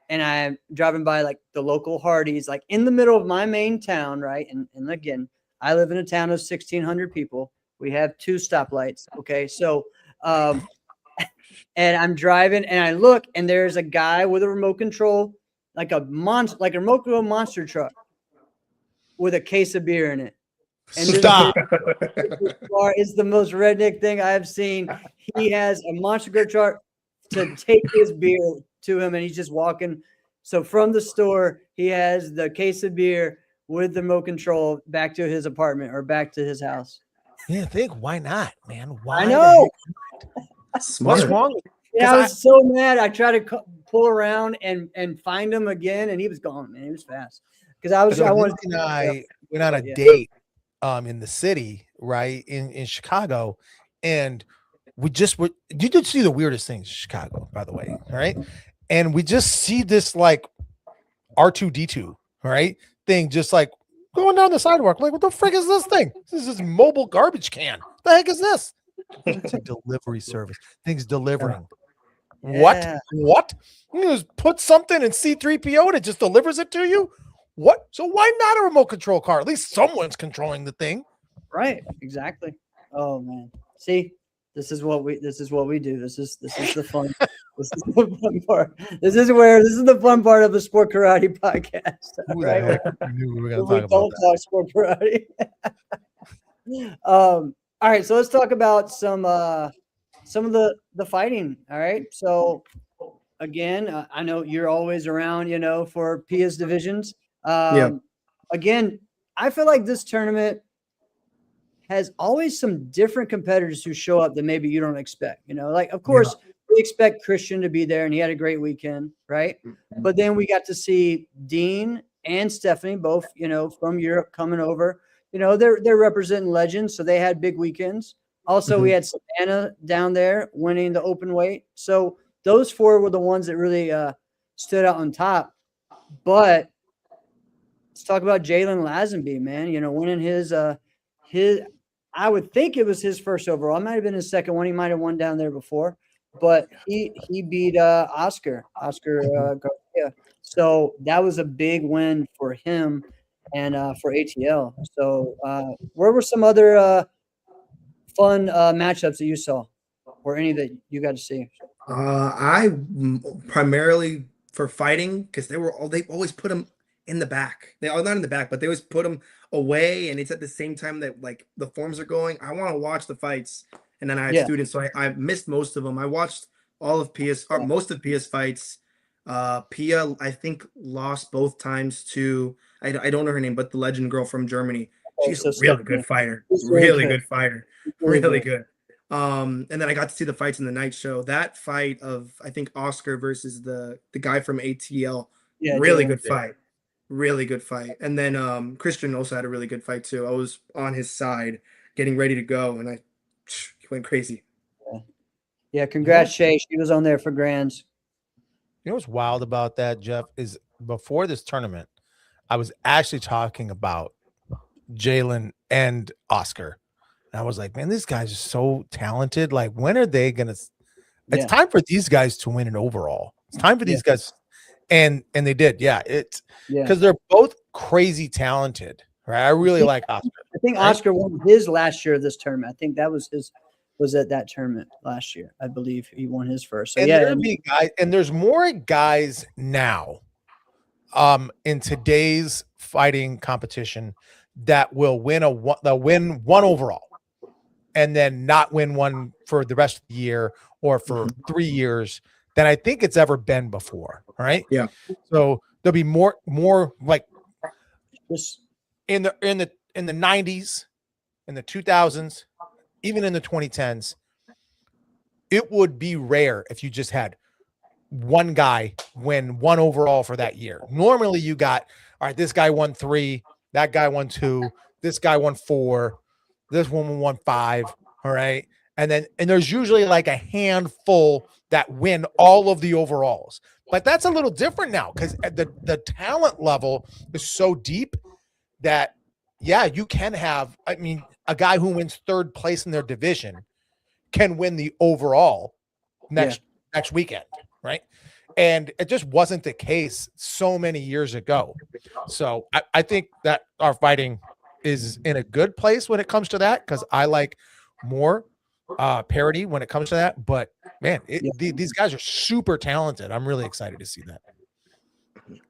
like the local Hardee's, like in the middle of my main town, right? And again, I live in a town of 1,600 people. We have 2 stoplights. Okay. So, and I'm driving and I look and there's a guy with a remote control, like a remote control monster truck with a case of beer in it. And Stop. It's the most redneck thing I've seen. He has a monster go truck to take his beer to him, and he's just walking. So from the store, he has the case of beer with the remote control back to his apartment or back to his house. Yeah, why not, man? Why? I know. What's wrong? Yeah, I was so mad. I tried to pull around and find him again, and he was gone, man. He was fast. Because I wanted to. I went on a date in the city, right, in Chicago, and you did see the weirdest things in Chicago, by the way, all right? And we just see this like R2D2, all right, thing just like going down the sidewalk. Like, what the frick is this thing? This is this mobile garbage can. What the heck is this? It's a delivery service. Things delivering. Yeah. What? You just put something in C3PO and it just delivers it to you? What? So why not a remote control car? At least someone's controlling the thing. Right. Exactly. Oh man. See, this is what we do. This is the fun. This is the fun part. This is the fun part of the Sport Karate podcast. Right? We were going to talk about talk Sport Karate. All right. So let's talk about some of the fighting. All right. So again, I know you're always around, for Pia's divisions. Again, I feel like this tournament has always some different competitors who show up that maybe you don't expect. Like, of course, we expect Christian to be there, and he had a great weekend, right? But then we got to see Dean and Stephanie, both, from Europe coming over. They're representing legends, so they had big weekends. Also, we had Savannah down there winning the open weight. So those 4 were the ones that really stood out on top. But let's talk about Jalen Lazenby, man. Winning his I would think it was his first overall. It might have been his second one. He might have won down there before, but he beat Oscar Garcia. So that was a big win for him and for ATL. So where were some other fun matchups that you saw, or any that you got to see? I primarily for fighting, because they always put them in the back. They are not in the back, but they always put them away, and it's at the same time that like the forms are going. I want to watch the fights and then I had Yeah. students, so I missed most of them. I watched all of Pia's or most of Pia's fights. Pia, I think, lost both times to I don't know her name, but the legend girl from Germany. She's So a really Stephanie. good fighter. She's really Really good. good fighter. Really Really good. good. And then I got to see the fights in the night show. That fight of I think Oscar versus the guy from ATL. Yeah, Really Jalen. good fight. Really good fight. And then Christian also had a really good fight too. I was on his side getting ready to go, and he went crazy. Yeah, congrats, Shay. She was on there for grands. You know what's wild about that, Jeff, is before this tournament, I was actually talking about Jalen and Oscar. And I was like, man, these guys are so talented. Like, when are they gonna it's time for these guys to win an overall. It's time for these guys. And they did. Yeah. It's because they're both crazy talented. Right. I really like Oscar. I think Oscar won his last year of this tournament. I think that was at that tournament last year. I believe he won his first. So and there's more guys now in today's fighting competition that will win one overall and then not win one for the rest of the year or for 3 years than I think it's ever been before. Right. Yeah. So there'll be more like this in the 90s, in the 2000s, even in the 2010s, it would be rare if you just had one guy win one overall for that year. Normally you got, all right, this guy won 3, that guy won 2, this guy won 4, this woman won 5. All right. And there's usually like a handful that win all of the overalls. But that's a little different now because the talent level is so deep that, yeah, you can have, I mean, a guy who wins 3rd place in their division can win the overall next weekend, right? And it just wasn't the case so many years ago. So I think that our fighting is in a good place when it comes to that because I like more parity when it comes to that. But, man, these guys are super talented. I'm really excited to see that.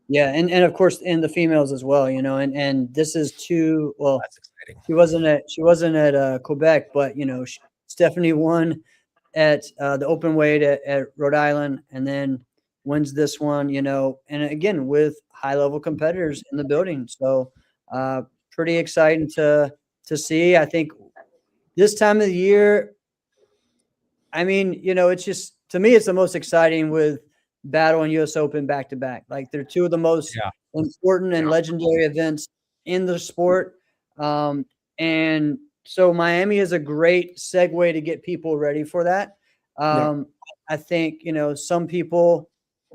Yeah, and of course, and the females as well, you know, and this is That's exciting. She wasn't at Quebec, but you know, Stephanie won at the open weight at Rhode Island, and then wins this one, you know, and again with high level competitors in the building. So pretty exciting to see. I think this time of the year, I mean, you know, it's just to me, it's the most exciting with Battle and US Open back to back. Like they're two of the most important and legendary events in the sport. And so Miami is a great segue to get people ready for that. I think, you know, some people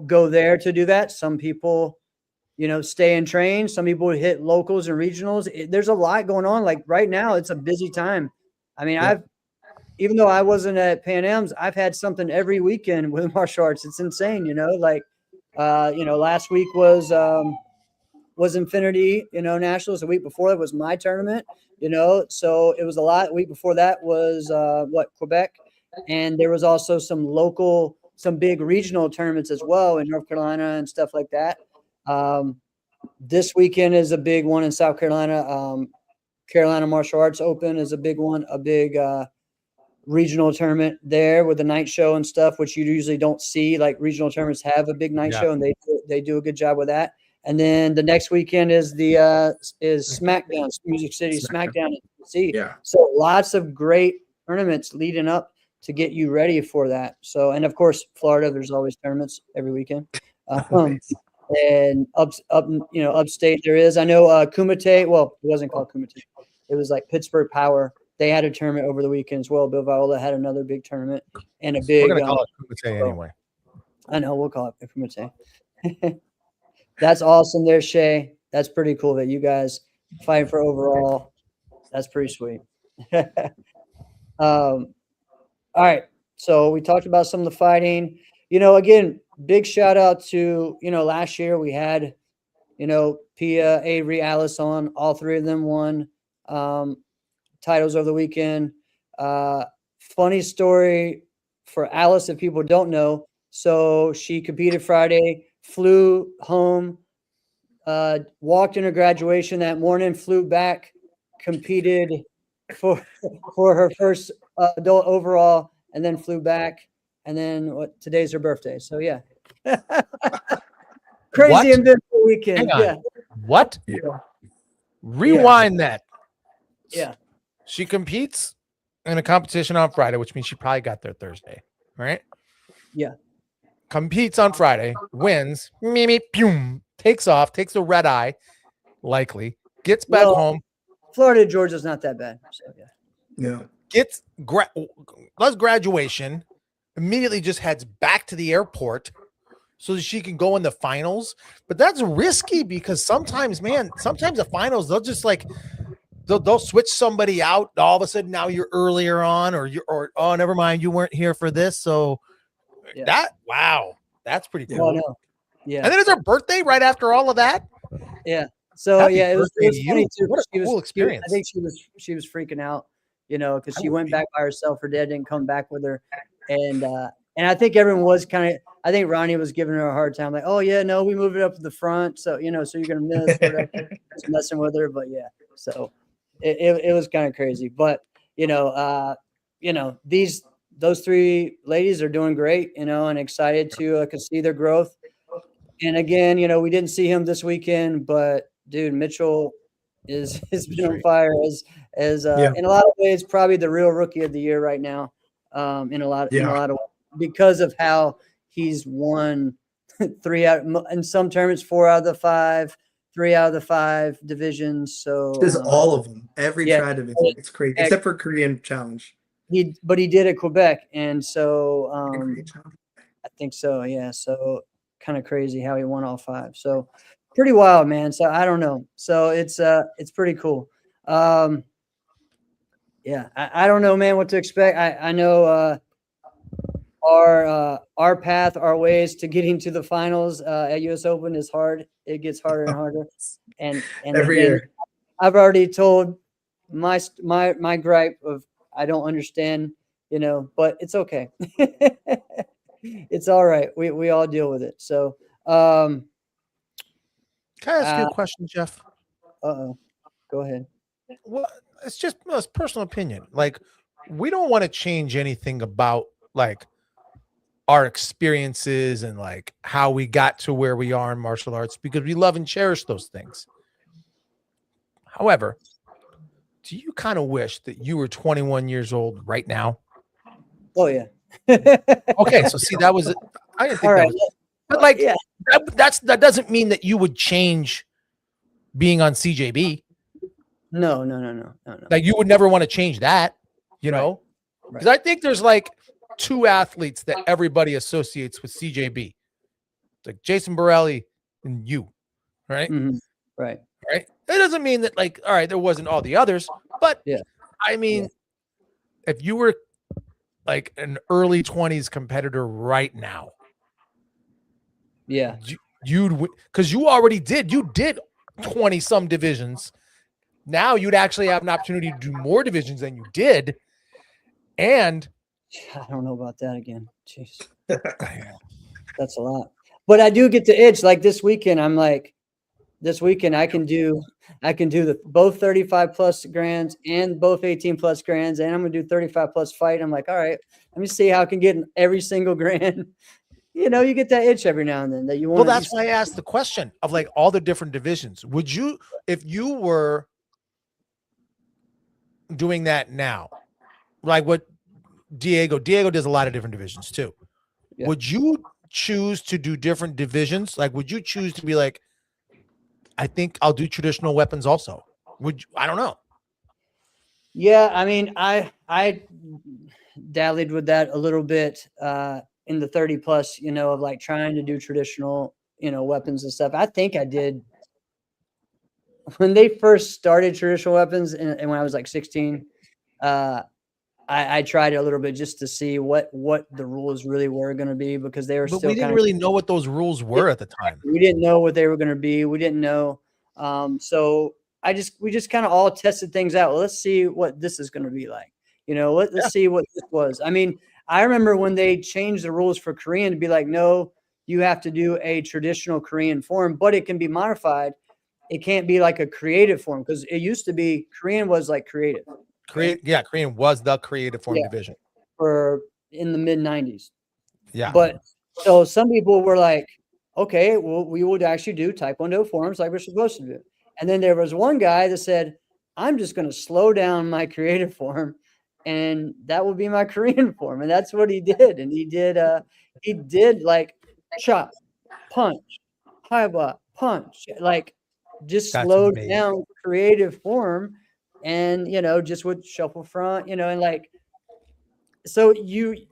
go there to do that. Some people, you know, stay and train. Some people hit locals and regionals. There's a lot going on. Like right now, it's a busy time. I mean, even though I wasn't at Pan Am's, I've had something every weekend with martial arts. It's insane, you know, like, you know, last week was Infinity, you know, Nationals. The week before that was my tournament, you know, so it was a lot. The week before that was Quebec. And there was also some big regional tournaments as well in North Carolina and stuff like that. This weekend is a big one in South Carolina. Carolina Martial Arts Open is a big one, a big regional tournament there with the night show and stuff, which you usually don't see. Like regional tournaments have a big night show, and they do a good job with that. And then the next weekend is SmackDown, Music City SmackDown in DC. Yeah. So lots of great tournaments leading up to get you ready for that. So, and of course, Florida, there's always tournaments every weekend. And upstate there is. I know Kumite. Well, it wasn't called Kumite. It was like Pittsburgh Power. They had a tournament over the weekend as well. Bill Viola had another big tournament and a big. We're gonna call it Kumite anyway. I know we'll call it Kumite. That's awesome, there, Shay. That's pretty cool that you guys fight for overall. That's pretty sweet. All right, so we talked about some of the fighting. You know, again, big shout out to, you know, last year we had, you know, Pia, Avery, Alice on. All 3 of them won titles over the weekend. Funny story for Alice, if people don't know. So she competed Friday, flew home, walked in her graduation that morning, flew back, competed for her first adult overall, and then flew back. And then today's her birthday. So yeah, crazy What? eventful weekend. Hang on. Yeah, What? Yeah. Rewind that. yeah, She competes in a competition on Friday, which means she probably got there Thursday, right? yeah. Competes on Friday, wins, takes off, takes a red eye, likely, gets back Well, home, Florida, Georgia's not that bad. So yeah. Yeah. gets does graduation, immediately just heads back to the airport so that she can go in the finals. But that's risky because sometimes the finals, they'll just like they'll switch somebody out. All of a sudden now you're earlier on, or oh, never mind, you weren't here for this. So Yeah. that's pretty Yeah. cool. Oh, no. Yeah. And then it's her birthday right after all of that. Yeah. So Happy yeah, it was birthday to funny you. too. What a She was cool experience. I think she was freaking out, because I she would went be. back by herself. Her dad didn't come back with her, and I think everyone was kind of. I think Ronnie was giving her a hard time, like, "Oh yeah, no, we moved it up to the front, so so you're gonna miss." Whatever. Just messing with her, but yeah. So it was kind of crazy, but those three ladies are doing great, and excited to see their growth. And again, we didn't see him this weekend, but dude, Mitchell has been on fire as in a lot of ways probably the real rookie of the year right now. In a lot of because of how he's won in some tournaments 4 out of the 5, 3 out of the 5 divisions. So There's all of them. Every yeah, tri division. It's crazy. Except for Korean challenge. he did at Quebec, and so Korean challenge. I think so. Yeah. So kind of crazy how he won all 5. So pretty wild, man. So I don't know. So it's pretty cool. Yeah, I don't know, man, what to expect. I know our path, our ways to getting to the finals at US Open is hard. It gets harder and harder. And Every year. I've already told my gripe of I don't understand, but it's okay. It's all right. We all deal with it. So Can I ask you a question, Jeff? go ahead. Well, it's just it's personal opinion. Like, we don't want to change anything about like our experiences and like how we got to where we are in martial arts because we love and cherish those things. However, do you kind of wish that you were 21 years old right now? Oh yeah. Okay, so see, that was it. I didn't think All that right. was, but like Yeah. that doesn't mean that you would change being on CJB. No. Like, you would never want to change that, know? Because I think there's like 2 athletes that everybody associates with CJB. It's like Jason Borelli and you, right? Mm-hmm. Right. Right. It doesn't mean that like, all right, there wasn't all the others, but Yeah. I mean, if you were like an early 20s competitor right now, Yeah. you'd because you already did 20 some divisions. Now you'd actually have an opportunity to do more divisions than you did. And I don't know about that again. Jeez. That's a lot. But I do get the itch. Like this weekend, I'm like, this weekend I can do both 35 plus grands and both 18 plus grands, and I'm gonna do 35 plus fight. I'm like, all right, let me see how I can get in every single grand. You get that itch every now and then that you want. Well, that's why I asked the question of like all the different divisions. Would you, if you were doing that now, like what Diego does a lot of different divisions too. Yeah. Would you choose to do different divisions? Like, would you choose to be like, I think I'll do traditional weapons also? Would you, I don't know. Yeah, I mean, I dallied with that a little bit in the 30 plus, of like trying to do traditional, weapons and stuff. I think I did when they first started traditional weapons, and when I was like 16. I tried it a little bit just to see what the rules really were going to be, because they were but still. We didn't really know what those rules were at the time. We didn't know what they were going to be. We didn't know. So we just kind of all tested things out. Well, let's see what this is going to be like. Let's see what this was. I mean, I remember when they changed the rules for Korean to be like, no, you have to do a traditional Korean form, but it can be modified. It can't be like a creative form, because it used to be Korean was like creative. Korean was the creative form Yeah. division. for in the mid 90s. Yeah. But so some people were like, okay, well, we would actually do Taekwondo forms like we're supposed to do. And then there was one guy that said, I'm just going to slow down my creative form and that will be my Korean form. And that's what he did. And he did like chop, punch, high block, punch, like just That's slowed amazing. down creative form and, just with shuffle front, and like, so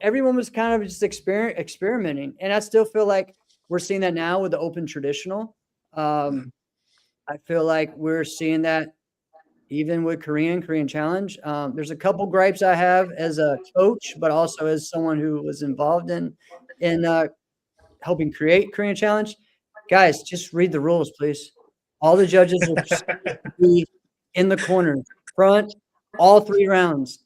everyone was kind of just experimenting. And I still feel like we're seeing that now with the open traditional. I feel like we're seeing that even with Korean challenge. There's a couple gripes I have as a coach, but also as someone who was involved in helping create Korean challenge. Guys, just read the rules, please. All the judges will be in the corner, front, all 3 rounds.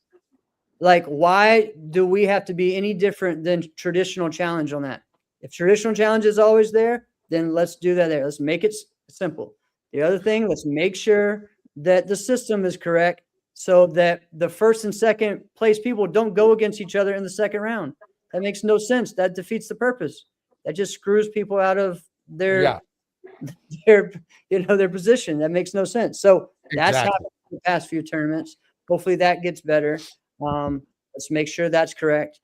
Like, why do we have to be any different than traditional challenge on that? If traditional challenge is always there, then let's do that there. Let's make it simple. The other thing, let's make sure that the system is correct so that the first and second place people don't go against each other in the second round. That makes no sense. That defeats the purpose. That just screws people out of their position. That makes no sense. So that's how the past few tournaments. Hopefully that gets better. Let's make sure that's correct.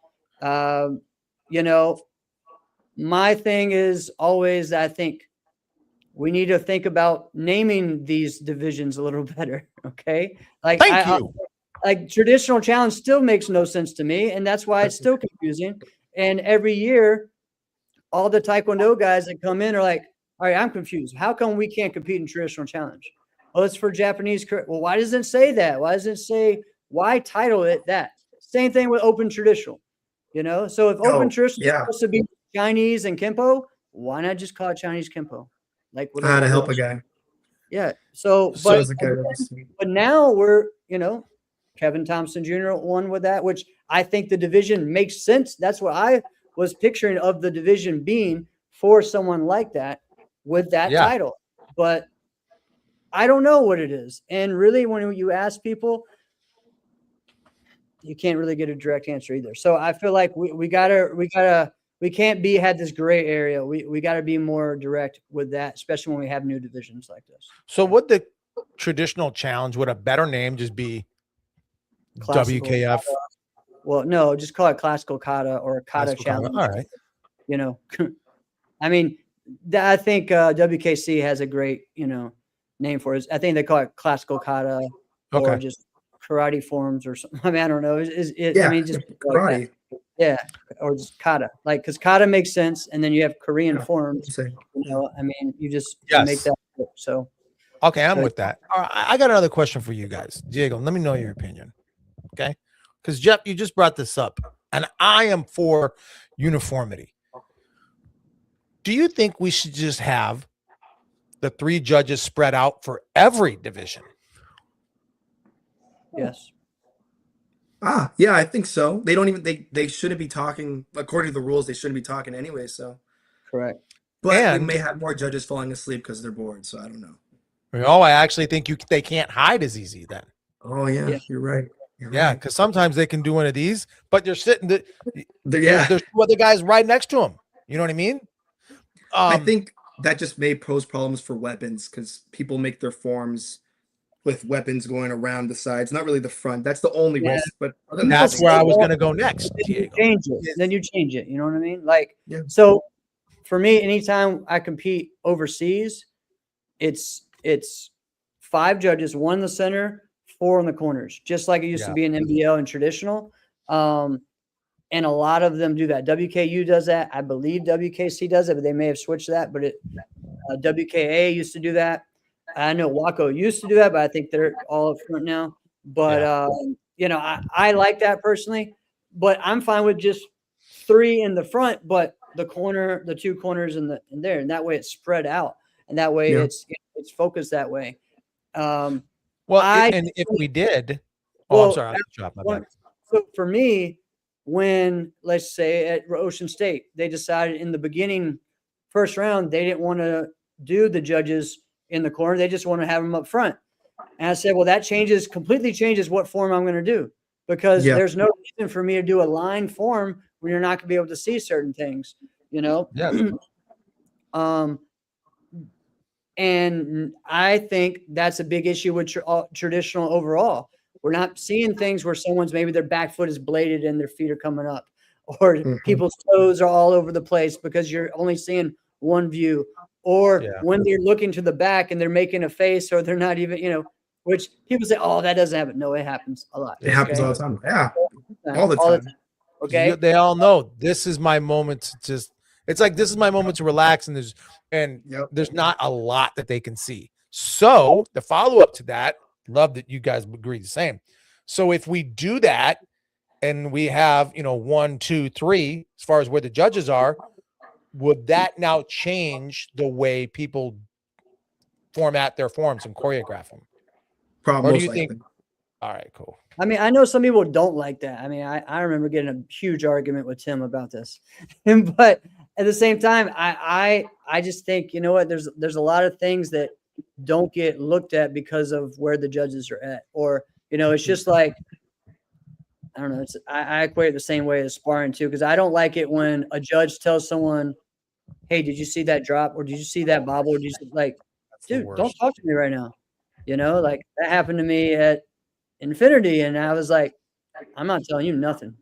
My thing is always, I think we need to think about naming these divisions a little better. Okay. Like, Thank you. Like traditional challenge still makes no sense to me. And that's why it's still confusing. And every year, all the Taekwondo guys that come in are like, all right, I'm confused. How come we can't compete in traditional challenge? Well, it's for Japanese. Well, why doesn't it say that? Why doesn't it say, why title it that? Same thing with open traditional, So if open traditional is supposed to be Chinese and Kempo, why not just call it Chinese Kempo? Like, I had to help a guy. Yeah. So but now we're, Kevin Thompson Jr. won with that, which I think the division makes sense. That's what I was picturing of the division being for someone like that with that title. But I don't know what it is. And really, when you ask people, you can't really get a direct answer either. So I feel like we can't have this gray area. We gotta be more direct with that, especially when we have new divisions like this. So would the traditional challenge, would a better name just be classical WKF? Kata. Well, no, just call it classical kata or kata challenge. All right. I mean, I think WKC has a great, name for it. I think they call it classical kata or just karate forms or something. I mean, I don't know. Just karate. Like or just kata. Like, because kata makes sense, and then you have Korean forms. I mean, you just make that work. So. Okay, I'm with that. All right, I got another question for you guys. Diego, let me know your opinion. Okay? Because Jeff, you just brought this up, and I am for uniformity. Do you think we should just have the 3 judges spread out for every division? Yes. Yeah, I think so. They shouldn't be talking according to the rules. They shouldn't be talking anyway. So correct. But we may have more judges falling asleep because they're bored. So I don't know. Oh, I actually think they can't hide as easy then. Oh yeah. You're right. Because sometimes they can do one of these, but they're sitting. There's 2 other guys right next to them. You know what I mean? I think that just may pose problems for weapons because people make their forms with weapons going around the sides, not really the front. That's the only risk. But that's where I was going to go next. Then you change it. You know what I mean? Like, so for me, anytime I compete overseas, it's 5 judges, 1 in the center, 4 in the corners, just like it used to be in NBL and traditional. And a lot of them do that. WKU does that. I believe WKC does it, but they may have switched that. But WKA used to do that. I know Waco used to do that, but I think they're all up front now. But I like that personally. But I'm fine with just 3 in the front, but the 2 corners in there, and that way it's spread out, and that way it's focused that way. And if we did, I'm sorry, I dropped my bad. So for me, when, let's say at Ocean State, they decided in the beginning, first round, they didn't want to do the judges in the corner. They just want to have them up front. And I said, well, that completely changes what form I'm going to do, because there's no reason for me to do a line form when you're not going to be able to see certain things, you know? Yes. And I think that's a big issue with traditional overall. We're not seeing things where someone's maybe their back foot is bladed and their feet are coming up, or people's toes are all over the place because you're only seeing one view, or when they're looking to the back and they're making a face, or they're not even, you know, which people say, oh, that doesn't happen. No, it happens a lot. It happens all the time. Yeah. All the time. Okay. They all know this is my moment to just, it's like, this is my moment to relax. And there's not a lot that they can see. So the follow-up to that, love that you guys agree the same. So if we do that and we have, you know, 1, 2, 3, as far as where the judges are, would that now change the way people format their forms and choreograph them? Probably. Or do you think? All right, cool. I mean, I know some people don't like that. I mean, I remember getting a huge argument with Tim about this, but at the same time, I just think, you know what, there's a lot of things that don't get looked at because of where the judges are at, or, you know, it's just like, I don't know. I equate it the same way as sparring too, because I don't like it when a judge tells someone, hey, did you see that drop? Or did you see that bobble? Or did you see, like, dude, don't talk to me right now. You know, like that happened to me at Infinity. And I was like, I'm not telling you nothing.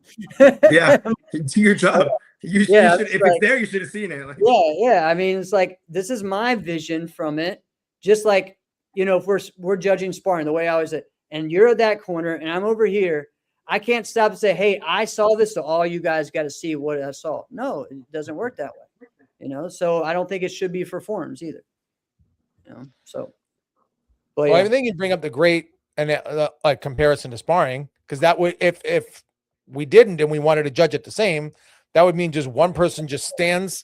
Yeah. Do your job. You should, if it's there, you should have seen it. Like, yeah. I mean, it's like, this is my vision from it. Just like, you know, if we're judging sparring, the way I always say, and you're at that corner and I'm over here, I can't stop and say, hey, I saw this, so all you guys got to see what I saw. No, it doesn't work that way. You know, so I don't think it should be for forms either. You know, so. Well, I think you bring up the great and like comparison to sparring, because that would, if we didn't and we wanted to judge it the same, that would mean just one person just stands,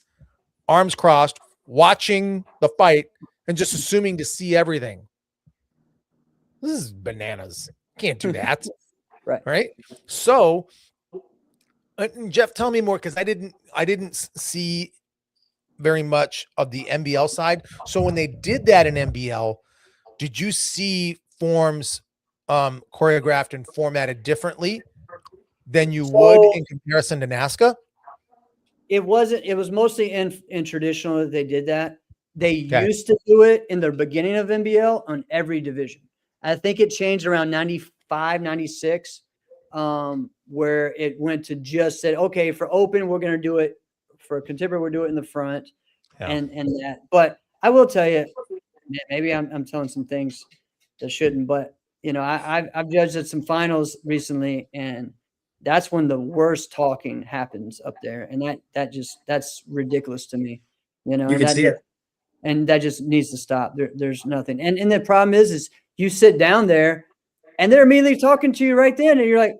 arms crossed, watching the fight and just assuming to see everything. This is bananas. Can't do that. Right. So, Jeff, tell me more, because I didn't see very much of the NBL side. So when they did that in NBL, did you see forms choreographed and formatted differently than you would in comparison to NASCA? It was mostly in traditional that they did that. They used to do it in the beginning of NBL on every division. I think it changed around 95, 96, where it went to just said, okay, for open, we're going to do it. For contemporary, we'll do it in the front and that. But I will tell you, maybe I'm telling some things that shouldn't, but you know, I've judged at some finals recently, and that's when the worst talking happens up there. And that's ridiculous to me, you know, you can see it. And that just needs to stop. There's nothing. And the problem is you sit down there and they're immediately talking to you right then. And you're like,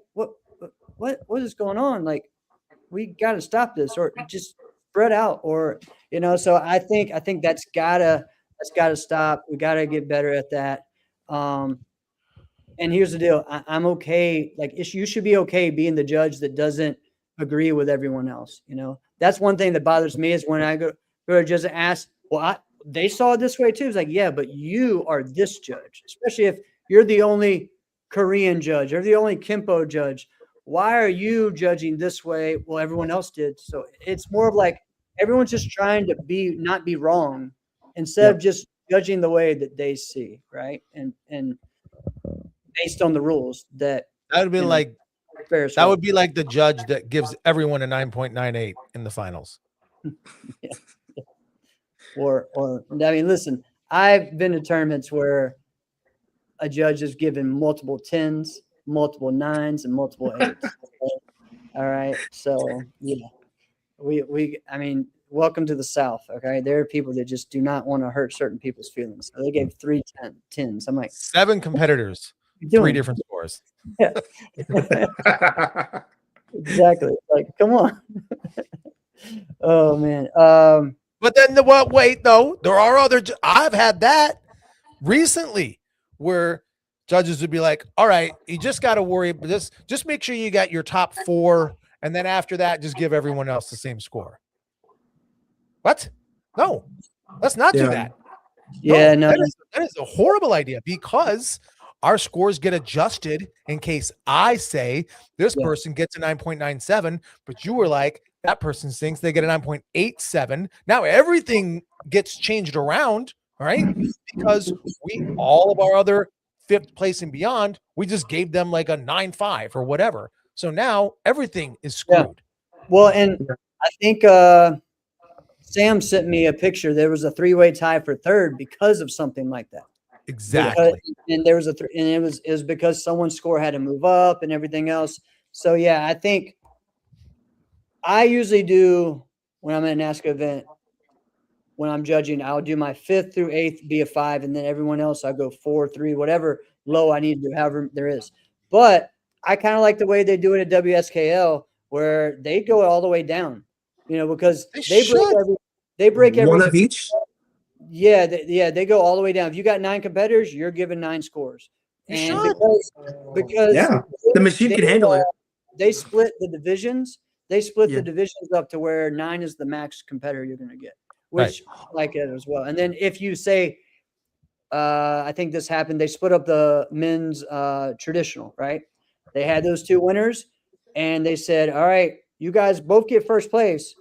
what is going on? Like, we got to stop this, or just spread out, or, you know, so I think that's gotta stop. We got to get better at that. And here's the deal. I'm okay. Like, you should be okay being the judge that doesn't agree with everyone else. You know, that's one thing that bothers me, is when I go to a judge and ask, well, they saw it this way too. It's like, yeah, but you are this judge, especially if you're the only Korean judge or the only Kempo judge. Why are you judging this way? Well, everyone else did. So it's more of like, everyone's just trying to not be wrong, instead of just judging the way that they see, right? And based on the rules that would be like, that would be like the judge that gives everyone a 9.98 in the finals. Or I mean, listen, I've been to tournaments where a judge is given multiple 10s, multiple 9s, and multiple 8s. All right. So yeah, I mean, welcome to the South. Okay. There are people that just do not want to hurt certain people's feelings. So they gave 3 10s. I'm like, 7 competitors, 3 different scores. Yeah. Exactly. Like, come on. Oh man. But then wait, though, there are other, I've had that recently where judges would be like, all right, you just got to worry about this. Just make sure you got your top 4. And then after that, just give everyone else the same score. What? No, let's not do that. Yeah, no. That is a horrible idea, because our scores get adjusted in case I say this Yeah. person gets a 9.97, but you were like, that person thinks they get a 9.87. Now everything gets changed around, right? Because all of our other fifth place and beyond, we just gave them like a 9.5 or whatever. So now everything is screwed. Well, and I think Sam sent me a picture. There was a 3-way tie for third because of something like that. Exactly. And there was and it was because someone's score had to move up and everything else. So yeah, I think I usually do when I'm at a NASCAR event, when I'm judging, I'll do my 5th through 8th be a 5, and then everyone else I go 4, 3, whatever low I need to do, however there is. But I kind of like the way they do it at WSKL, where they go all the way down, because they break every one of each. Yeah, they go all the way down. If you got 9 competitors, you're given 9 scores. And because the machine can handle it. They split the divisions. They split the divisions up to where 9 is the max competitor you're going to get, which I like it as well. And then if you say, I think this happened, they split up the men's traditional, right? They had those 2 winners, and they said, all right, you guys both get first place,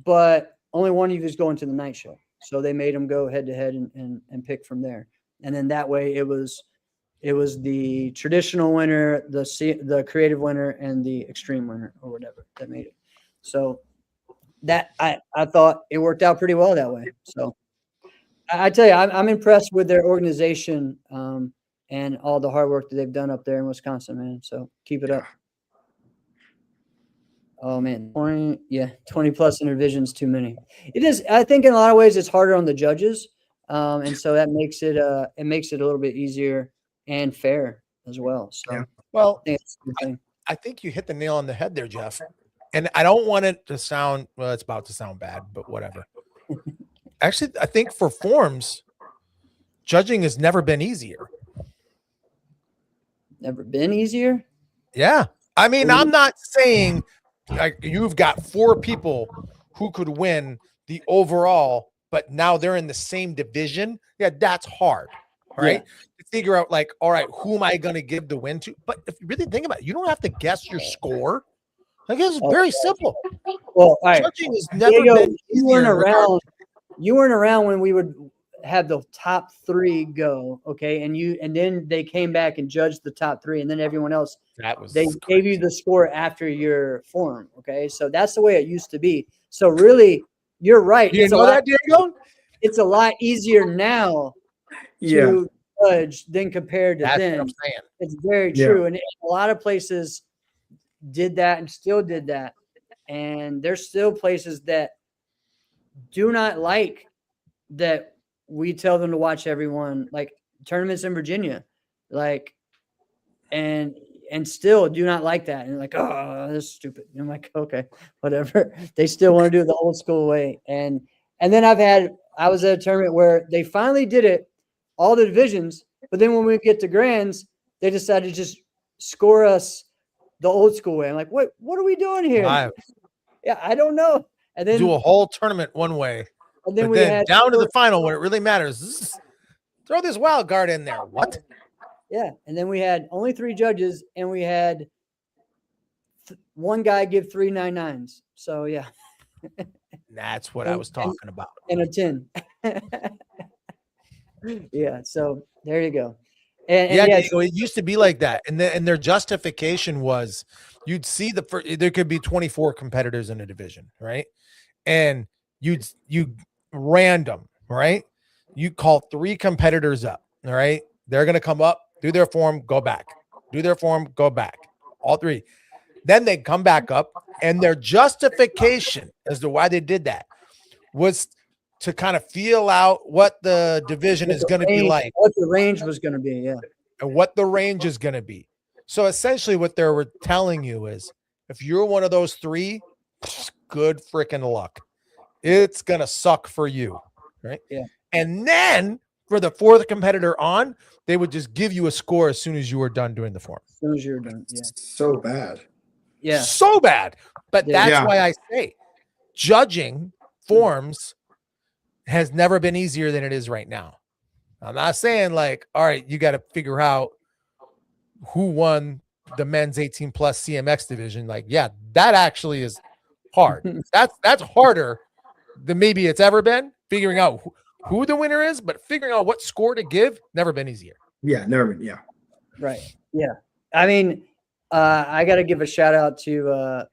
but only one of you is going to the night show. So they made them go head to head and pick from there. And then that way it was the traditional winner, the creative winner, and the extreme winner or whatever that made it. So that I thought it worked out pretty well that way. So I tell you, I'm impressed with their organization and all the hard work that they've done up there in Wisconsin, man. So keep it up. Oh man, 20 plus interdivisions, too many. It is. I think in a lot of ways it's harder on the judges, and so that makes it a little bit easier and fair as well. So, well, I think you hit the nail on the head there, Jeff. And I don't want it to sound it's about to sound bad, but whatever. Actually, I think for forms, judging has never been easier. Never been easier? Yeah, I mean, I'm not saying. You've got 4 people who could win the overall, but now they're in the same division. Yeah, that's hard, right? To figure out, like, all right, who am I going to give the win to? But if you really think about it, you don't have to guess your score. Like, it's very simple. Well, all right. Judging has never been easier. You weren't around when we would have the top 3 go, okay, and then they came back and judged the top 3, and then everyone else. They gave you the score after your form, okay? So that's the way it used to be. So really, you're right. You know that, Diego? It's a lot easier now to judge than compared to then. What I'm saying. It's very true, and a lot of places did that and still did that, and there's still places that do not like that we tell them to watch everyone, like tournaments in Virginia, like and still do not like that. And like, oh, this is stupid. And I'm like, okay, whatever. They still want to do it the old school way. And then I was at a tournament where they finally did it, all the divisions, but then when we get to grands, they decided to just score us the old school way. I'm like, what are we doing here? Yeah, I don't know. And then do a whole tournament one way. And then had down to the final when it really matters. Throw this wild card in there. What? Yeah, and then we had only 3 judges, and we had one guy give 3 9.9s. So yeah, that's what I was talking about. And a 10. Yeah, so there you go. And it used to be like that, and their justification was, you'd see there could be 24 competitors in a division, right? And you random, right? You call 3 competitors up, all right? They're going to come up, do their form, go back. Do their form, go back. All 3. Then they come back up, and their justification as to why they did that was to kind of feel out what the division is going to be like. What the range was going to be, yeah. And what the range is going to be. So essentially what they were telling you is, if you're one of those 3, good freaking luck. It's going to suck for you, right? Yeah. And then for the 4th competitor on, they would just give you a score as soon as you were done doing the form. As soon as you were done, yeah. So bad. Yeah. So bad. But that's why I say judging forms has never been easier than it is right now. I'm not saying like, all right, you got to figure out who won the men's 18 plus CMX division. Like, yeah, that actually is hard. That's harder than maybe it's ever been. Figuring out who the winner is, but figuring out what score to give, never been easier. Yeah, never been. Yeah. Right. Yeah. I mean, I got to give a shout out to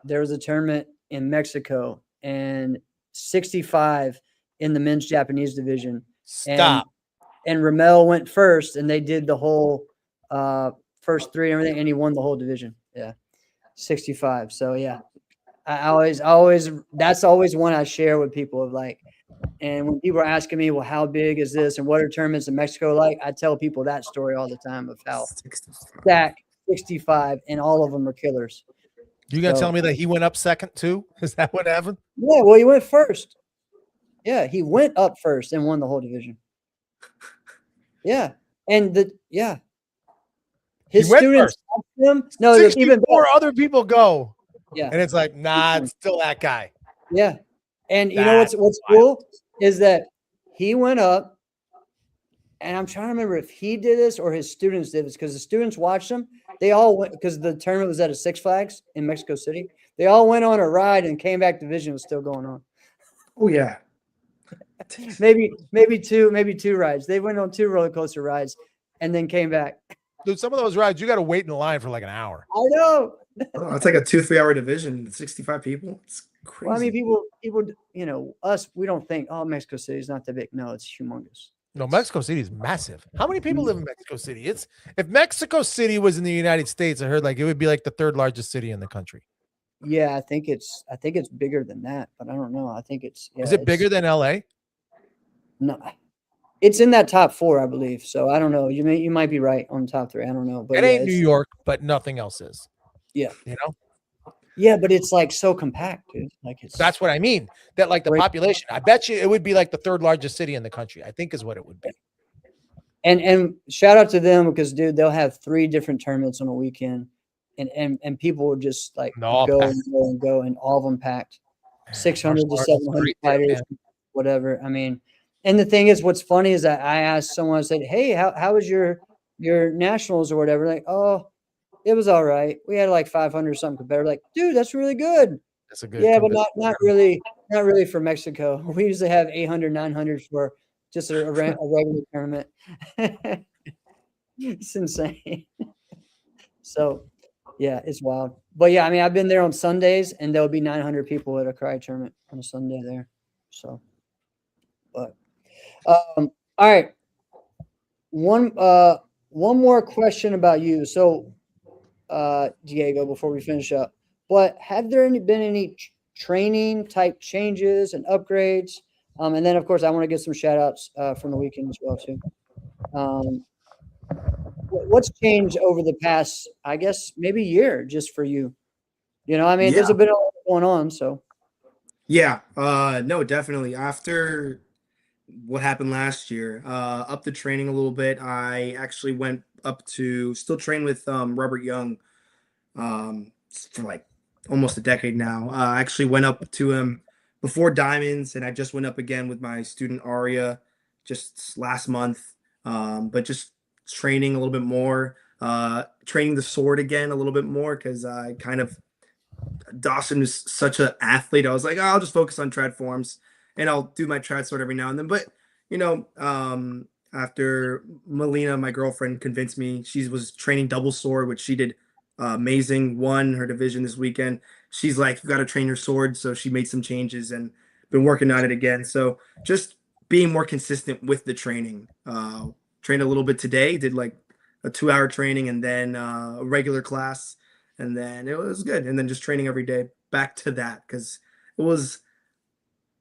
there was a tournament in Mexico and 65 in the men's Japanese division. Stop. And Ramel went first, and they did the whole first three and everything, and he won the whole division. Yeah, 65. So yeah, I always that's always one I share with people of like. And when people are asking me, well, how big is this and what are tournaments in Mexico like? I tell people that story all the time of how stacked 65 and all of them are killers. You gonna tell me that he went up second too? Is that what happened? Yeah, well, he went first. Yeah, he went up first and won the whole division. Yeah, and his students him. No, 64 even better. other people go. Yeah, and it's like, nah, it's still that guy. Yeah, and you know what's cool is that he went up, and I'm trying to remember if he did this or his students did this because the students watched him. They all went because the tournament was at a Six Flags in Mexico City. They all went on a ride and came back. Division was still going on. Oh yeah. maybe two rides. They went on 2 roller coaster rides and then came back. Dude, some of those rides you got to wait in the line for like an hour. I know. Oh, it's like a 2-3 hour division. 65 people. It's crazy. Well, I mean, people, you know, us, we don't think, oh, Mexico City is not that big. No, it's humongous. No, Mexico City is massive. How many people live in Mexico City? It's if Mexico City was in the United States, I heard like it would be like the 3rd largest city in the country. Yeah, I think it's bigger than that, but I don't know. I think it's is it bigger than LA? No, it's in that top 4, I believe. So I don't know. You might be right on the top 3. I don't know, but it ain't New York, but nothing else is. Yeah, you know. Yeah, but it's like so compact, dude. Like that's what I mean. That like the population. I bet you it would be like the 3rd largest city in the country. I think is what it would be. And shout out to them because dude, they'll have 3 different tournaments on a weekend, and people will just like go and go, and all of them packed, 600 to 700 fighters, whatever. I mean, and the thing is, what's funny is that I asked someone, I said, "Hey, how was your nationals or whatever?" Like, oh. It was all right. We had like 500 or something competitive. Like, dude, that's really good. That's a good. Yeah, but not really for Mexico. We usually have 800, 900 for just a regular tournament. It's insane. So, yeah, it's wild. But yeah, I mean, I've been there on Sundays, and there'll be 900 people at a karate tournament on a Sunday there. So, but all right. One more question about you. So. Diego, before we finish up, but have there been any training type changes and upgrades? And then of course I want to get some shout outs from the weekend as well too. What's changed over the past, I guess maybe year just for you? You know, I mean, there's a bit of going on. So yeah, no, definitely. After what happened last year, up the training a little bit. I actually went up to still train with Robert Young for like almost a decade now. I actually went up to him before Diamonds, and I just went up again with my student Aria just last month. But just training a little bit more, training the sword again a little bit more because I kind of Dawson is such an athlete. I was like, oh, I'll just focus on trad forms and I'll do my trad sword every now and then. But, you know, after Melina, my girlfriend, convinced me, she was training double sword, which she did amazing, won her division this weekend. She's like, you got to train your sword. So she made some changes and been working on it again. So just being more consistent with the training. Trained a little bit today, did like a 2-hour training and then a regular class. And then it was good. And then just training every day back to that because it was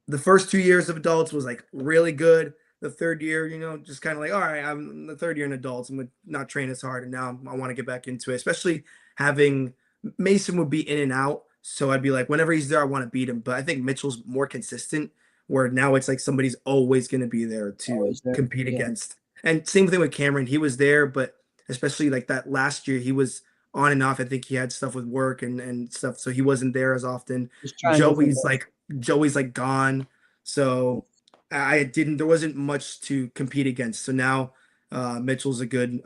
the first 2 years of adults was like really good. The third year, you know, just kind of like, all right, I'm the third year in adults. I'm not train as hard. And now I want to get back into it, especially having Mason would be in and out. So I'd be like, whenever he's there, I want to beat him. But I think Mitchell's more consistent where now it's like somebody's always going to be there to compete against. And same thing with Cameron. He was there, but especially like that last year, he was on and off. I think he had stuff with work and stuff. So he wasn't there as often. Joey's like gone. So there wasn't much to compete against. So now Mitchell's a good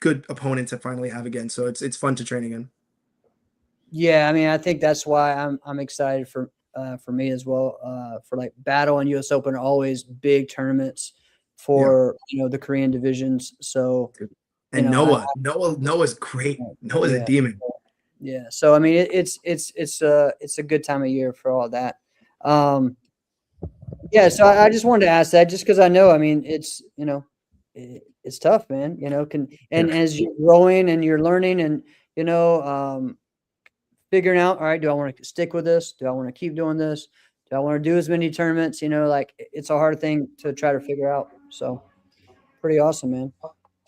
good opponent to finally have again. So it's fun to train again. Yeah, I mean, I think that's why I'm excited for me as well. For like Battle and US Open are always big tournaments for the Korean divisions. So And know, Noah's great. Noah's a demon. Yeah. So I mean, it's a good time of year for all that. Yeah. So I just wanted to ask that just because I know. I mean, it's it's tough, man. As you're growing and you're learning and figuring out, all right, do I want to stick with this? Do I want to keep doing this? Do I want to do as many tournaments? Like it's a hard thing to try to figure out. So pretty awesome, man.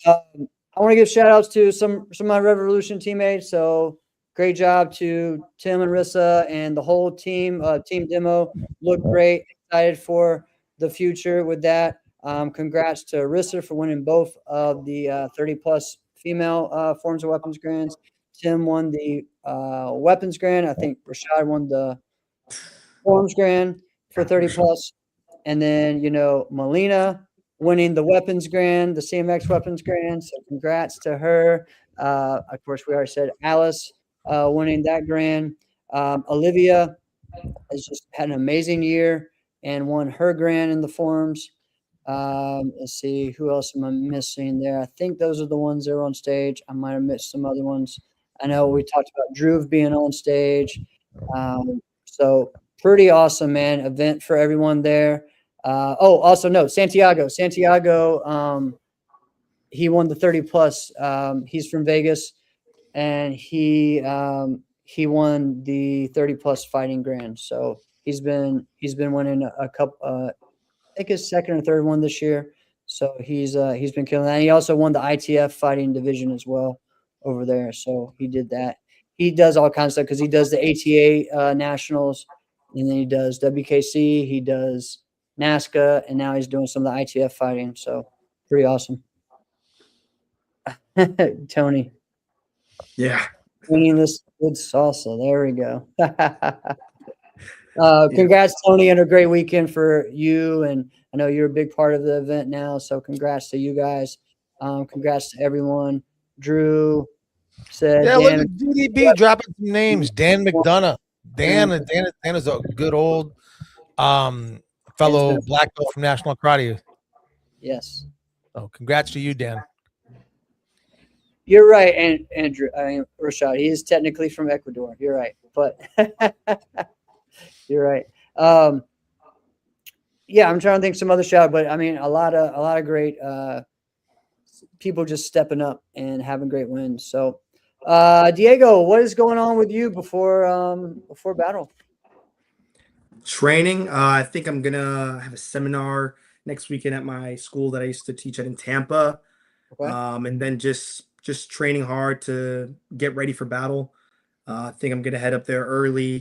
I want to give shout outs to some of my Revolution teammates. So great job to Tim and Rissa and the whole team. Team Demo looked great. Excited for the future with that. Congrats to Rissa for winning both of the 30 plus female forms of weapons grands. Tim won the weapons grand. I think Rashad won the forms grand for 30 plus. And then, Melina winning the weapons grand, the CMX weapons grand. So congrats to her. Of course, we already said Alice winning that grand. Olivia has just had an amazing year and won her grand in the forms. Let's see, who else am I missing there? I think those are the ones that are on stage. I might have missed some other ones. I know we talked about Drew being on stage. So pretty awesome, man. Event for everyone there. Also no, Santiago. He won the 30 plus. He's from Vegas, and he won the 30 plus fighting grand. So he's been winning a couple. I think his second or third one this year. So he's been killing that. And he also won the ITF fighting division as well over there. So he did that. He does all kinds of stuff because he does the ATA nationals, and then he does WKC. He does NASCA, and now he's doing some of the ITF fighting. So pretty awesome. Tony. Yeah. This good salsa. There we go. Congrats, Tony, and a great weekend for you. And I know you're a big part of the event now. So congrats to you guys. Congrats to everyone. Drew said, yeah, look at DDB dropping some names. Dan McDonough. Dan is a good old fellow black belt from National Karate. Yes. Oh, congrats to you, Dan. You're right, and Andrew. Rashad. He is technically from Ecuador. You're right, but you're right. Yeah, I'm trying to think some other shout, but I mean, a lot of great people just stepping up and having great wins. So, Diego, what is going on with you before battle? Training. I think I'm gonna have a seminar next weekend at my school that I used to teach at in Tampa. Okay. And then just training hard to get ready for battle. I think I'm gonna head up there early,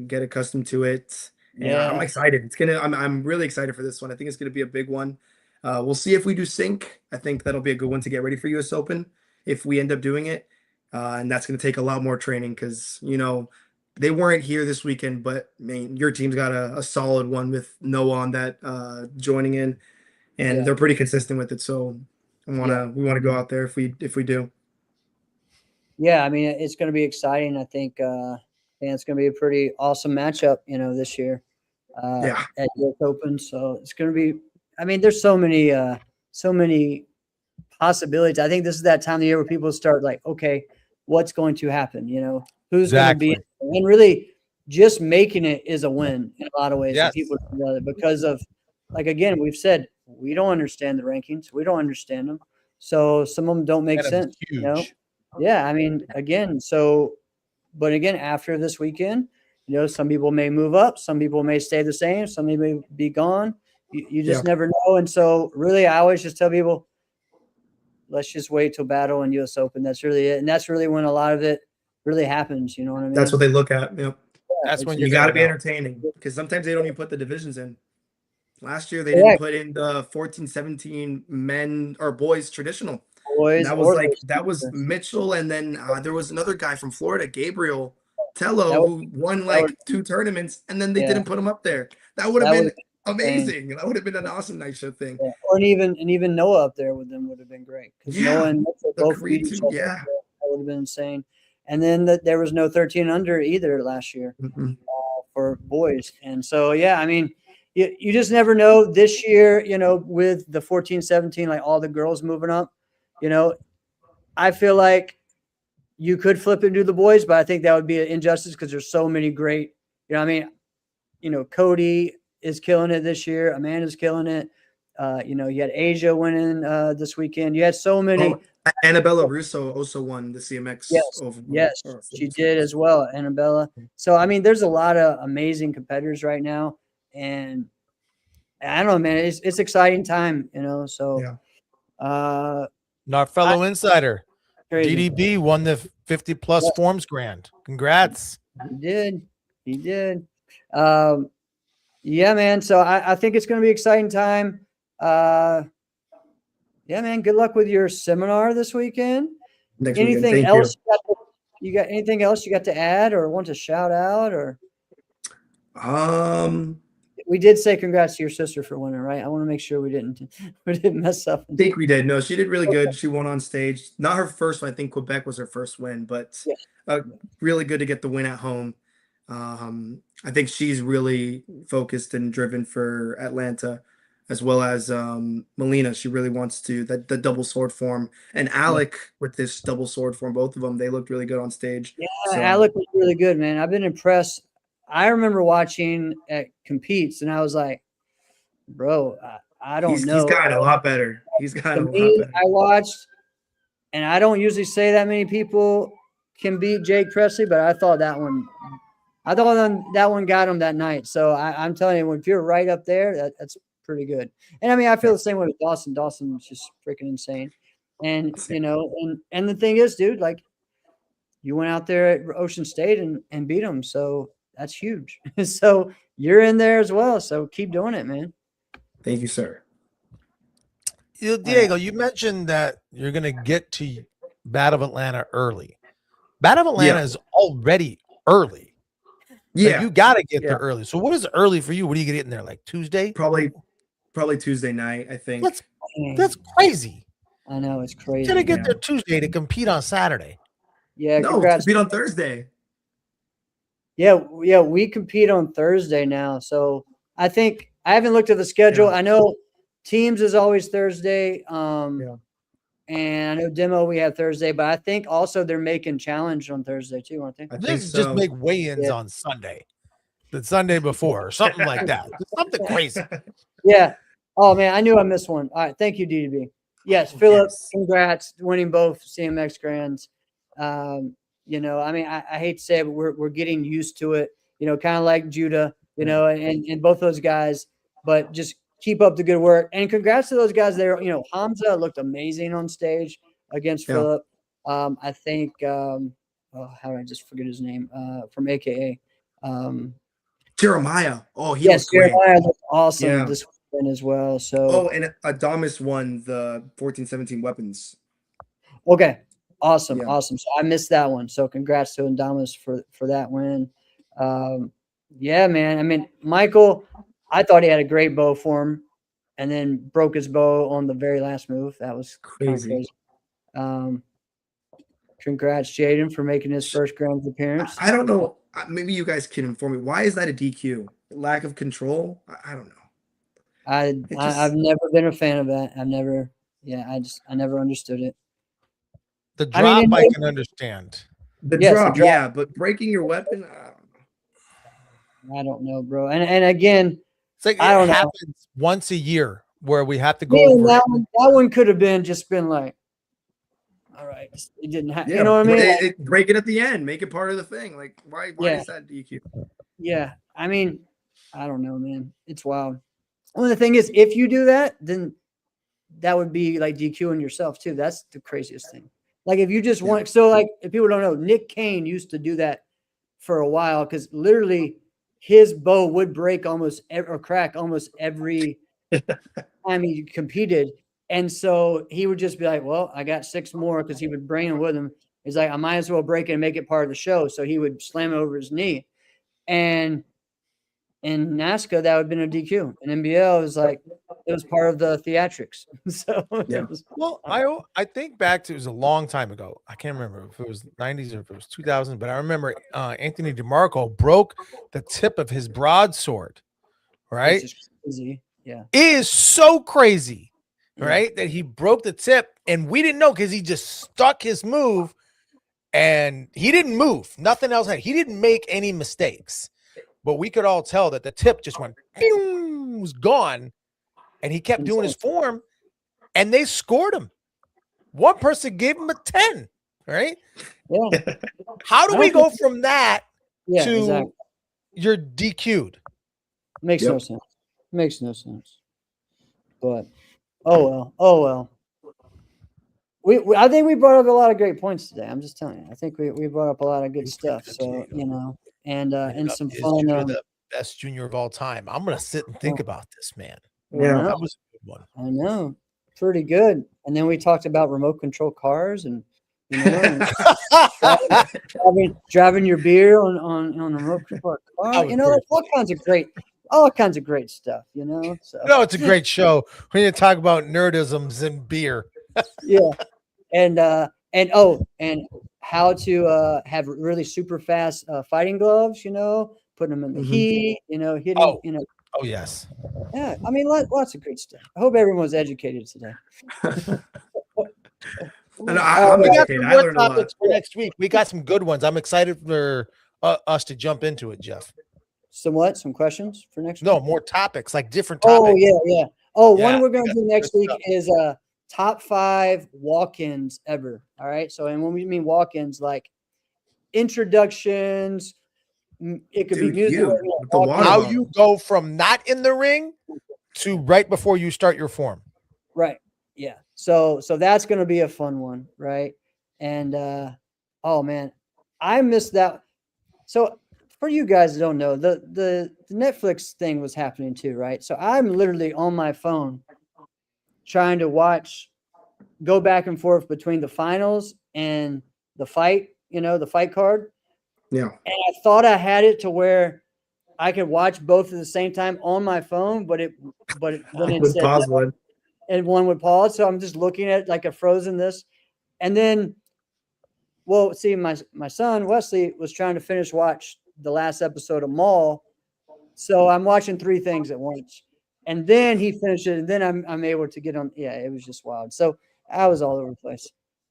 get accustomed to it. And I'm excited. I'm really excited for this one. I think it's gonna be a big one. We'll see if we do sync. I think that'll be a good one to get ready for US Open if we end up doing it. And that's gonna take a lot more training because they weren't here this weekend, but man, your team's got a solid one with Noah on that joining in, and they're pretty consistent with it. So we want to go out there if we do. Yeah, I mean, it's going to be exciting. I think it's going to be a pretty awesome matchup, this year at US Open. So it's going to be. I mean, there's so many possibilities. I think this is that time of the year where people start like, okay, what's going to happen? Who's going to be, and really just making it is a win in a lot of ways. Yes. People because of, like, again, we've said we don't understand the rankings, we don't understand them, so some of them don't make sense. Yeah, I mean, again, but again, after this weekend, some people may move up, some people may stay the same, some may be gone. You just never know. And so really, I always just tell people, let's just wait till battle and US Open. That's really it. And that's really when a lot of it really happens. You know what I mean? That's what they look at. Yep. That's when you got to be entertaining, because sometimes they don't even put the divisions in. Last year, they didn't put in the 14-17 men or boys traditional. That was Mitchell, and then there was another guy from Florida, Gabriel Tello, who won 2 tournaments, and then they didn't put him up there. That would have been Amazing. That would have been an awesome night show thing. Yeah. Or even Noah up there with them would have been great because Noah and Mitchell both beat each other. Yeah. That would have been insane. And then there was no 13 under either last year for boys. And so, yeah, I mean, you just never know this year, with the 14, 17, like all the girls moving up, I feel like you could flip and do the boys, but I think that would be an injustice because there's so many great, Cody is killing it this year. Amanda's killing it. You had Asia winning this weekend. You had so many. Oh, Annabella Russo also won the CMX. Yes, she did as well, Annabella. So, I mean, there's a lot of amazing competitors right now. And I don't know, man, it's exciting time, so. Yeah. Our fellow insider, Crazy. DDB, won the 50+ Forms Grand. Congrats. He did. Yeah, man. So I think it's going to be an exciting time. Yeah, man. Good luck with your seminar this weekend. Anything else? You got anything else you got to add or want to shout out or? We did say congrats to your sister for winning, right? I want to make sure we didn't mess up. I think we did. No, she did really good. She won on stage. Not her first one. I think Quebec was her first win, but really good to get the win at home. I think she's really focused and driven for Atlanta, as well as Melina. She really wants to the double sword form, and Alec with this double sword form. Both of them, they looked really good on stage. Yeah, so. Alec was really good, man. I've been impressed. I remember watching at competes, and I was like, bro, I don't know. He's gotten a lot better. I watched, and I don't usually say that many people can beat Jake Presley, but I thought that one got him that night. So I'm telling you, if you're right up there, that's pretty good. And I mean, I feel the same way with Dawson. Dawson's just freaking insane. And, and the thing is, dude, like you went out there at Ocean State and beat him. So that's huge. So you're in there as well. So keep doing it, man. Thank you, sir. Diego, you mentioned that you're going to get to Battle of Atlanta early. Battle of Atlanta is already early. Yeah. Like, you got to get there early. So what is early for you? What are you getting there? Like Tuesday? Probably Tuesday night, I think. That's crazy. I know, it's crazy. You're going to get there Tuesday to compete on Saturday. Yeah. No, compete on Thursday. Yeah, we compete on Thursday now. So I think I haven't looked at the schedule. I know teams is always Thursday. And I know demo we have Thursday, but I think also they're making challenge on Thursday too, aren't they? Just make weigh-ins on Sunday, the Sunday before, or something like that. Something crazy. Yeah. Oh man, I knew I missed one. All right, thank you, DDB. Yes, Philip, congrats, winning both CMX Grands. I mean, I hate to say it, but we're getting used to it. Kind of like Judah, and both those guys. But just keep up the good work, and congrats to those guys there. Hamza looked amazing on stage against Philip. I think how did I just forget his name? From AKA Jeremiah. Oh, he was great. Jeremiah looked awesome this weekend as well. So and Adamas won the 14-17 weapons. Okay. Awesome. So I missed that one. So congrats to Adamas for that win. Yeah, man. I mean, Michael, I thought he had a great bow form and then broke his bow on the very last move. That was crazy. Congrats, Jaden, for making his first Grand appearance. I don't know. Maybe you guys can inform me. Why is that a DQ? Lack of control? I don't know. I've never been a fan of that. I never understood it. The drop I can understand. The drop, but breaking your weapon, I don't know, bro. And again, it's like it happens once a year where we have to go over that one could have been like, all right, it didn't happen. You know what I mean? Break it at the end, make it part of the thing. Like, why is that DQ? Yeah, I mean, I don't know, man. It's wild. Well, the thing is, if you do that, then that would be like DQing yourself too. That's the craziest thing. Like if you just want, so like if people don't know, Nick Kane used to do that for a while because literally his bow would break or crack almost every time he competed. And so he would just be like, well, I got 6 more because he would bring them with him. He's like, I might as well break it and make it part of the show. So he would slam it over his knee. And in NASCAR, that would have been a DQ. And NBL was like, it was part of the theatrics. So Yeah. Well, I think back to, it was a long time ago. I can't remember if it was 90s or if it was 2000, but I remember Anthony DeMarco broke the tip of his broadsword, right? it's just crazy. Yeah. It is so crazy, Yeah. right? That he broke the tip and we didn't know because he just stuck his move and he didn't move. Nothing else. He didn't make any mistakes, but we could all tell that the tip just went, pew, was gone. And he kept doing his form and they scored him. One person gave him a 10, right? Yeah. How do we go from that Yeah. to Exactly. you're DQ'd? Makes no Yep. sense. Makes no sense. But oh well. I think we brought up a lot of great points today. I'm just telling you. I think we brought up a lot of good stuff. So and some Is fun. Junior the best junior of all time? I'm gonna sit and think about this, man. Yeah. That was a good one. I know, pretty good. And then we talked about remote control cars and driving your beer on a remote control car. That was very all kinds of great stuff. So No, it's a great show. We're gonna talk about nerdisms and beer. yeah, and how to have really super fast fighting gloves. Putting them in the Mhm. heat. Hitting. Oh. Oh yes. Yeah. I mean, lots of great stuff. I hope everyone was educated today. And I'm We got educated. some I more learned a lot. topics for next week. We got some good ones. I'm excited for us to jump into it, Jeff. Some questions for next week? No, more topics, like different topics. Oh yeah. Oh, one Yeah, we're gonna yeah, do next good week stuff. is top 5 walk-ins ever. All right. So, and when we mean walk-ins, like introductions, it could be Dude, music. you with the water How bottle. you go from not in the ring to right before you start your form. Right. Yeah. So that's gonna be a fun one, right? And oh man, I missed that. So for you guys that don't know, the Netflix thing was happening too, right? So I'm literally on my phone trying to go back and forth between the finals and the fight, the fight card. Yeah. And I thought I had it to where I could watch both at the same time on my phone, but then it With said pause no, one. and one would pause. So I'm just looking at like a frozen this. And then, well, see, my son Wesley was trying to watch the last episode of Mall. So I'm watching 3 things at once. And then he finished it, and then I'm able to get on. Yeah, it was just wild. So I was all over the place.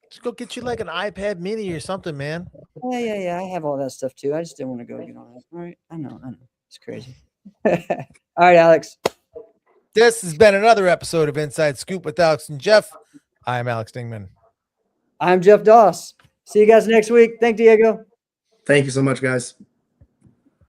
Just go get you like an iPad mini or something, man. Yeah. I have all that stuff too. I just didn't want to go get on it. All right. I know. It's crazy. All right, Alex. This has been another episode of Inside Scoop with Alex and Jeff. I'm Alex Dingman. I'm Jeff Doss. See you guys next week. Thank Diego. Thank you so much, guys.